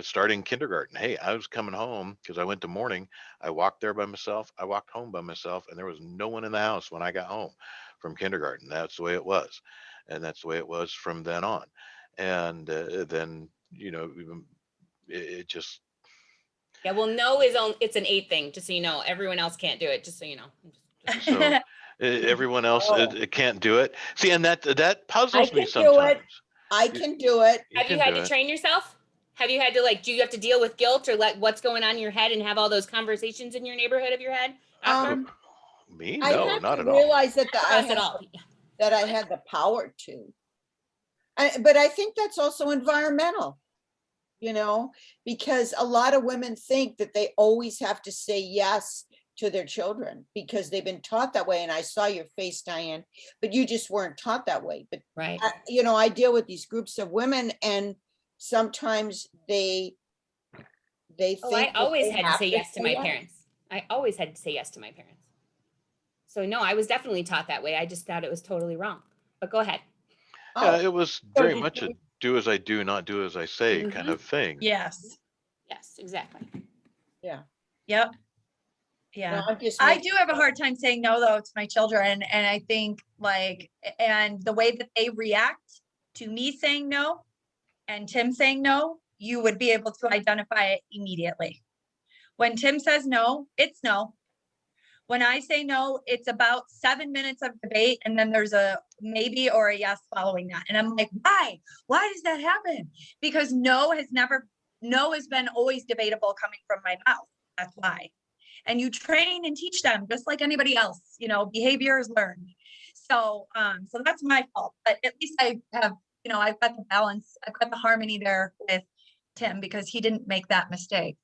starting kindergarten. Hey, I was coming home because I went to morning. I walked there by myself. I walked home by myself, and there was no one in the house when I got home from kindergarten. That's the way it was, and that's the way it was from then on. And then it just Yeah, well, no is on, it's an 8 thing, just so you know. Everyone else can't do it, just so you know. so everyone else Oh. it can't do it. See, and that I puzzles me can do it. sometimes. I You, can do it. Have you can had do to it. train yourself? Have you had to do you have to deal with guilt or let what's going on in your head and have all those conversations in your neighborhood of your head after? Um, Me? I No, had not to at all. realize that Across it all. I had the power to. But I think that's also environmental, because a lot of women think that they always have to say yes to their children because they've been taught that way. And I saw your face, Diane, but you just weren't taught that way. But, Right. I deal with these groups of women, and sometimes they Oh, think I that always they had to have say yes to say my yes. parents. I always had to say yes to my parents. So no, I was definitely taught that way. I just thought it was totally wrong. But go ahead. Yeah, Oh, it was so very did much a you- do as I do, not do as I say kind Mhm. of thing. Yes. Yes, exactly. yeah. Yep. No, Yeah. I'm just I making do have a hard time saying no though to my children. And I think and the way that they react to me saying no and Tim saying no, you would be able to identify it immediately. When Tim says no, it's no. When I say no, it's about 7 minutes of debate, and then there's a maybe or a yes following that. And I'm like, why? Why does that happen? Because no has been always debatable coming from my mouth. That's why. And you train and teach them just like anybody else, behavior is learned. So that's my fault. But at least I have, I've got the balance, I've got the harmony there with Tim because he didn't make that mistake.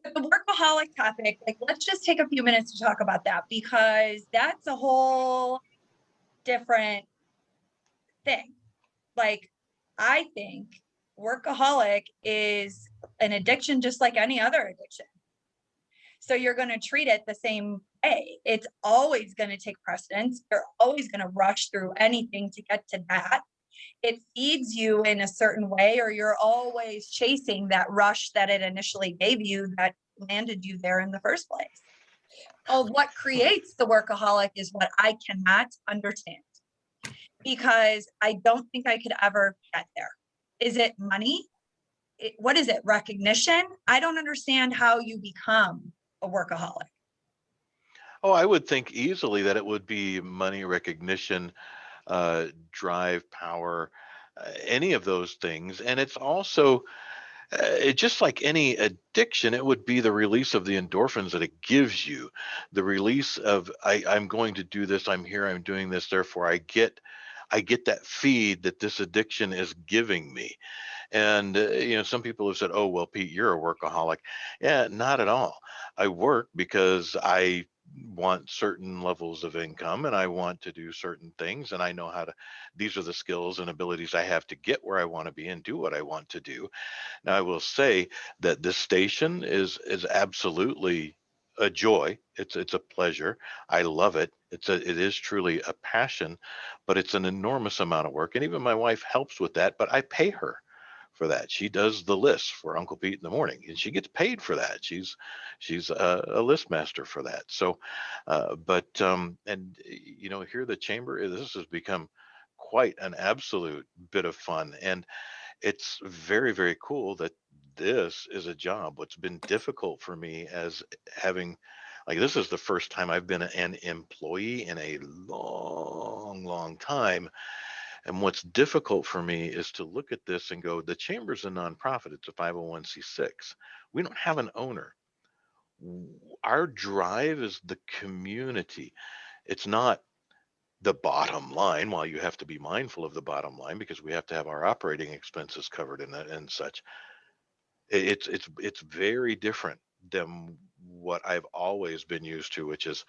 The workaholic topic, let's just take a few minutes to talk about that because that's a whole different thing. I think workaholic is an addiction just like any other addiction. So you're going to treat it the same way. It's always going to take precedence. You're always going to rush through anything to get to that. It feeds you in a certain way, or you're always chasing that rush that it initially gave you that landed you there in the first place. What creates the workaholic is what I cannot understand because I don't think I could ever get there. Is it money? What is it? Recognition? I don't understand how you become a workaholic. Oh, I would think easily that it would be money, recognition, drive, power, any of those things. And it's also just like any addiction, it would be the release of the endorphins that it gives you, the release of I'm going to do this, I'm here, I'm doing this, therefore I get that feed that this addiction is giving me. And some people have said, "Oh, well, Pete, you're a workaholic." Yeah, not at all. I work because I want certain levels of income and I want to do certain things, and I know how to. These are the skills and abilities I have to get where I want to be and do what I want to do. Now, I will say that this station is absolutely a joy. It's a pleasure. I love it. It is truly a passion, but it's an enormous amount of work. And even my wife helps with that, but I pay her for that. She does the lists for Uncle Pete in the morning, and she gets paid for that. She's a list master for that. So, and here the chamber, this has become quite an absolute bit of fun, and it's very, very cool that this is a job. What's been difficult for me as having, this is the first time I've been an employee in a long, long time. And what's difficult for me is to look at this and go, the chamber's a nonprofit, it's a 501c6. We don't have an owner. Our drive is the community. It's not the bottom line, while you have to be mindful of the bottom line because we have to have our operating expenses covered and such. It's very different than what I've always been used to, which is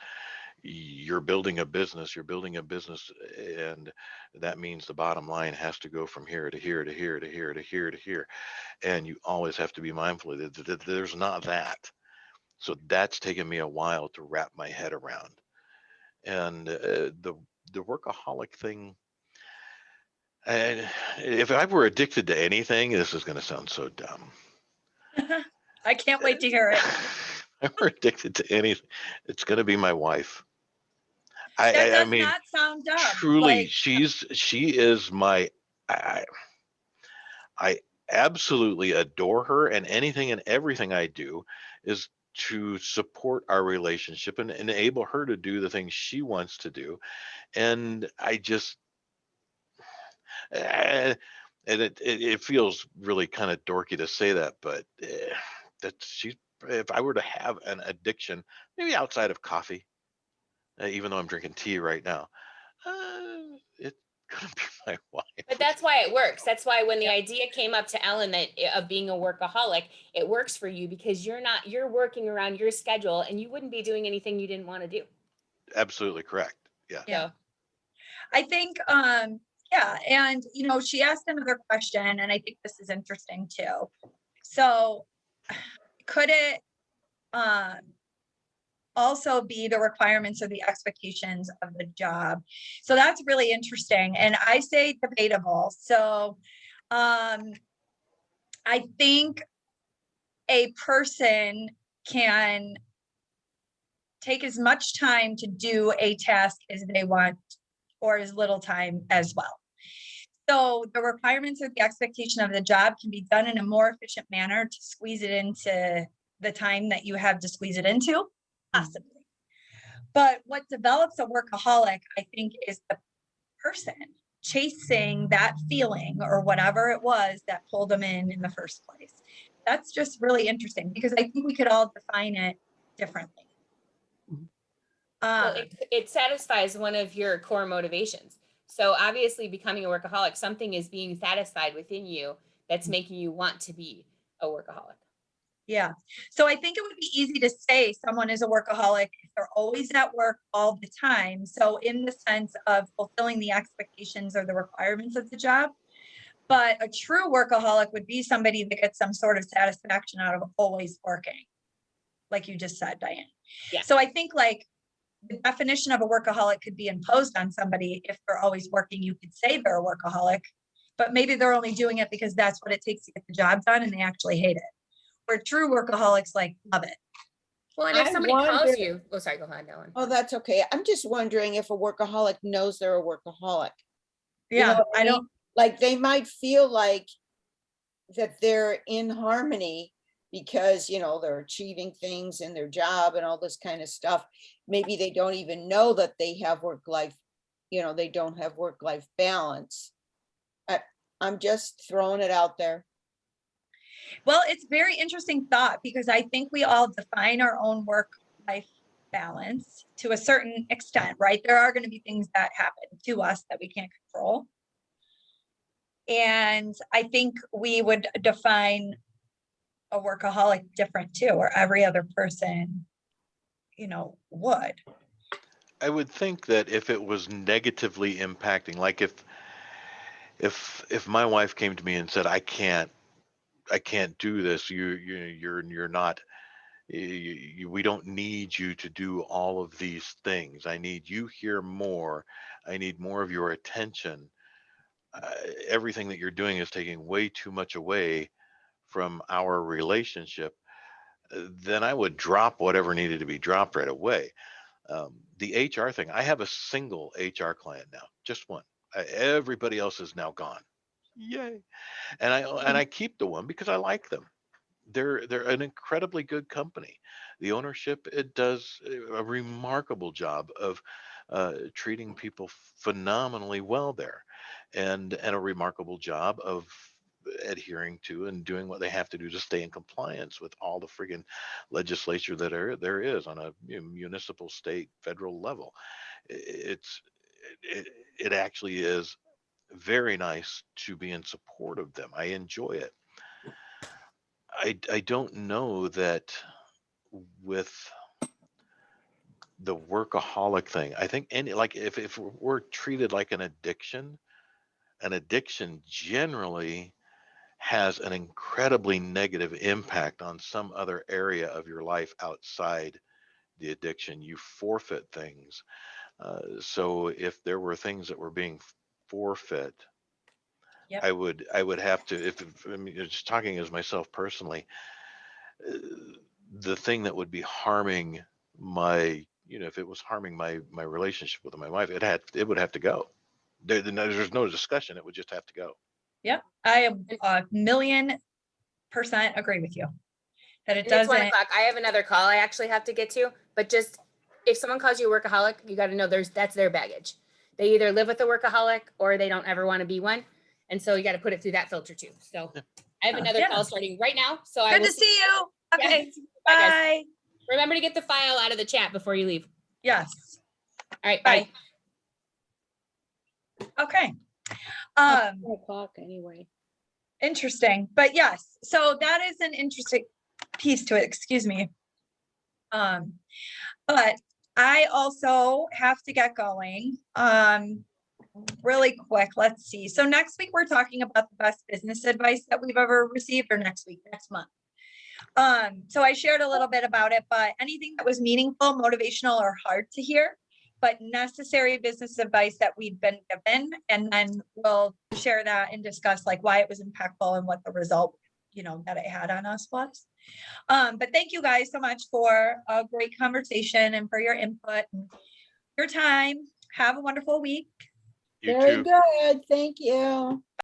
you're building a business, and that means the bottom line has to go from here to here to here to here to here to here. And you always have to be mindful that there's not that. So that's taken me a while to wrap my head around. And the workaholic thing, And if I were addicted to anything, this is going to sound so dumb. I can't wait to hear it. If I were addicted to anything, it's going to be my wife. That I does mean, not sound dumb. truly, Like, she is my. I absolutely adore her, and anything and everything I do is to support our relationship and enable her to do the things she wants to do. And I just, and it feels really kind of dorky to say that, but that she, if I were to have an addiction, maybe outside of coffee, even though I'm drinking tea right now, it's gonna be my wife. But that's why it works. That's why when the idea came up to Ellen that of being a workaholic, it works for you because you're working around your schedule and you wouldn't be doing anything you didn't want to do. Absolutely correct. Yeah. Yeah. So I think, yeah, and she asked another question, and I think this is interesting too. So, could it also be the requirements or the expectations of the job? So that's really interesting, and I say debatable. So, I think a person can take as much time to do a task as they want or as little time as well. So the requirements or the expectation of the job can be done in a more efficient manner to squeeze it into the time that you have to squeeze it into, possibly. But what develops a workaholic, I think, is the person chasing that feeling or whatever it was that pulled them in the first place. That's just really interesting because I think we could all define it differently. well, it satisfies one of your core motivations. So obviously becoming a workaholic, something is being satisfied within you that's making you want to be a workaholic. Yeah. So I think it would be easy to say someone is a workaholic if they're always at work all the time. So in the sense of fulfilling the expectations or the requirements of the job. But a true workaholic would be somebody that gets some sort of satisfaction out of always working. Like you just said, Diane. Yeah. So I think like the definition of a workaholic could be imposed on somebody. If they're always working, you could say they're a workaholic, but maybe they're only doing it because that's what it takes to get the job done and they actually hate it. Where true workaholics like love it. Well, and if I somebody calls wonder- you, oh, sorry, go ahead, Ellen. Oh, that's okay. I'm just wondering if a workaholic knows they're a workaholic. You Yeah, know what I mean? don't. Like they might feel like that they're in harmony because, they're achieving things in their job and all this kind of stuff. Maybe they don't even know that they have work life, they don't have work life balance. I'm just throwing it out there. Well, it's very interesting thought because I think we all define our own work-life balance to a certain extent, right? There are going to be things that happen to us that we can't control. And I think we would define a workaholic different too, or every other person, would. I would think that if it was negatively impacting, like if my wife came to me and said, I can't do this, you're not, we don't need you to do all of these things. I need you here more. I need more of your attention. Everything that you're doing is taking way too much away from our relationship. Then I would drop whatever needed to be dropped right away. The HR thing, I have a single HR client now, just one. Everybody else is now gone. Yay. And I keep the one because I like them. They're an incredibly good company. The ownership, it does a remarkable job of treating people phenomenally well there, and a remarkable job of adhering to and doing what they have to do to stay in compliance with all the friggin' legislature that there is on a municipal, state, federal level. It's it actually is very nice to be in support of them. I enjoy it. I don't know that with the workaholic thing. I think any, like if we're treated like an addiction generally has an incredibly negative impact on some other area of your life outside the addiction. You forfeit things. So if there were things that were being forfeit Yep. I would have to, I mean, just talking as myself personally, uh, the thing that would be harming my, if it was harming my relationship with my wife, it would have to go. There's no discussion. It would just have to go. Yep, I am 1,000,000% agree with you. That it And it's 1 doesn't, o'clock. I have another call I actually have to get to, but just if someone calls you a workaholic, you got to know that's their baggage. They either live with a workaholic or they don't ever want to be one. And so you got to put it through that filter too. So I have another Yeah. call starting right now. So I good will to see you. Yeah. Okay, Bye, guys. bye. Remember to get the file out of the chat before you leave. Yes, All right. bye. Bye. Okay. 4 o'clock anyway. Interesting, but yes, so that is an interesting piece to it, excuse me. But I also have to get going, really quick, let's see. So next week, we're talking about the best business advice that we've ever received, or next month. So I shared a little bit about it, but anything that was meaningful, motivational, or hard to hear, but necessary business advice that we've been given, and then we'll share that and discuss like why it was impactful and what the result, that it had on us was. But thank you guys so much for a great conversation and for your input and your time. Have a wonderful week. You Very too. good. Thank you.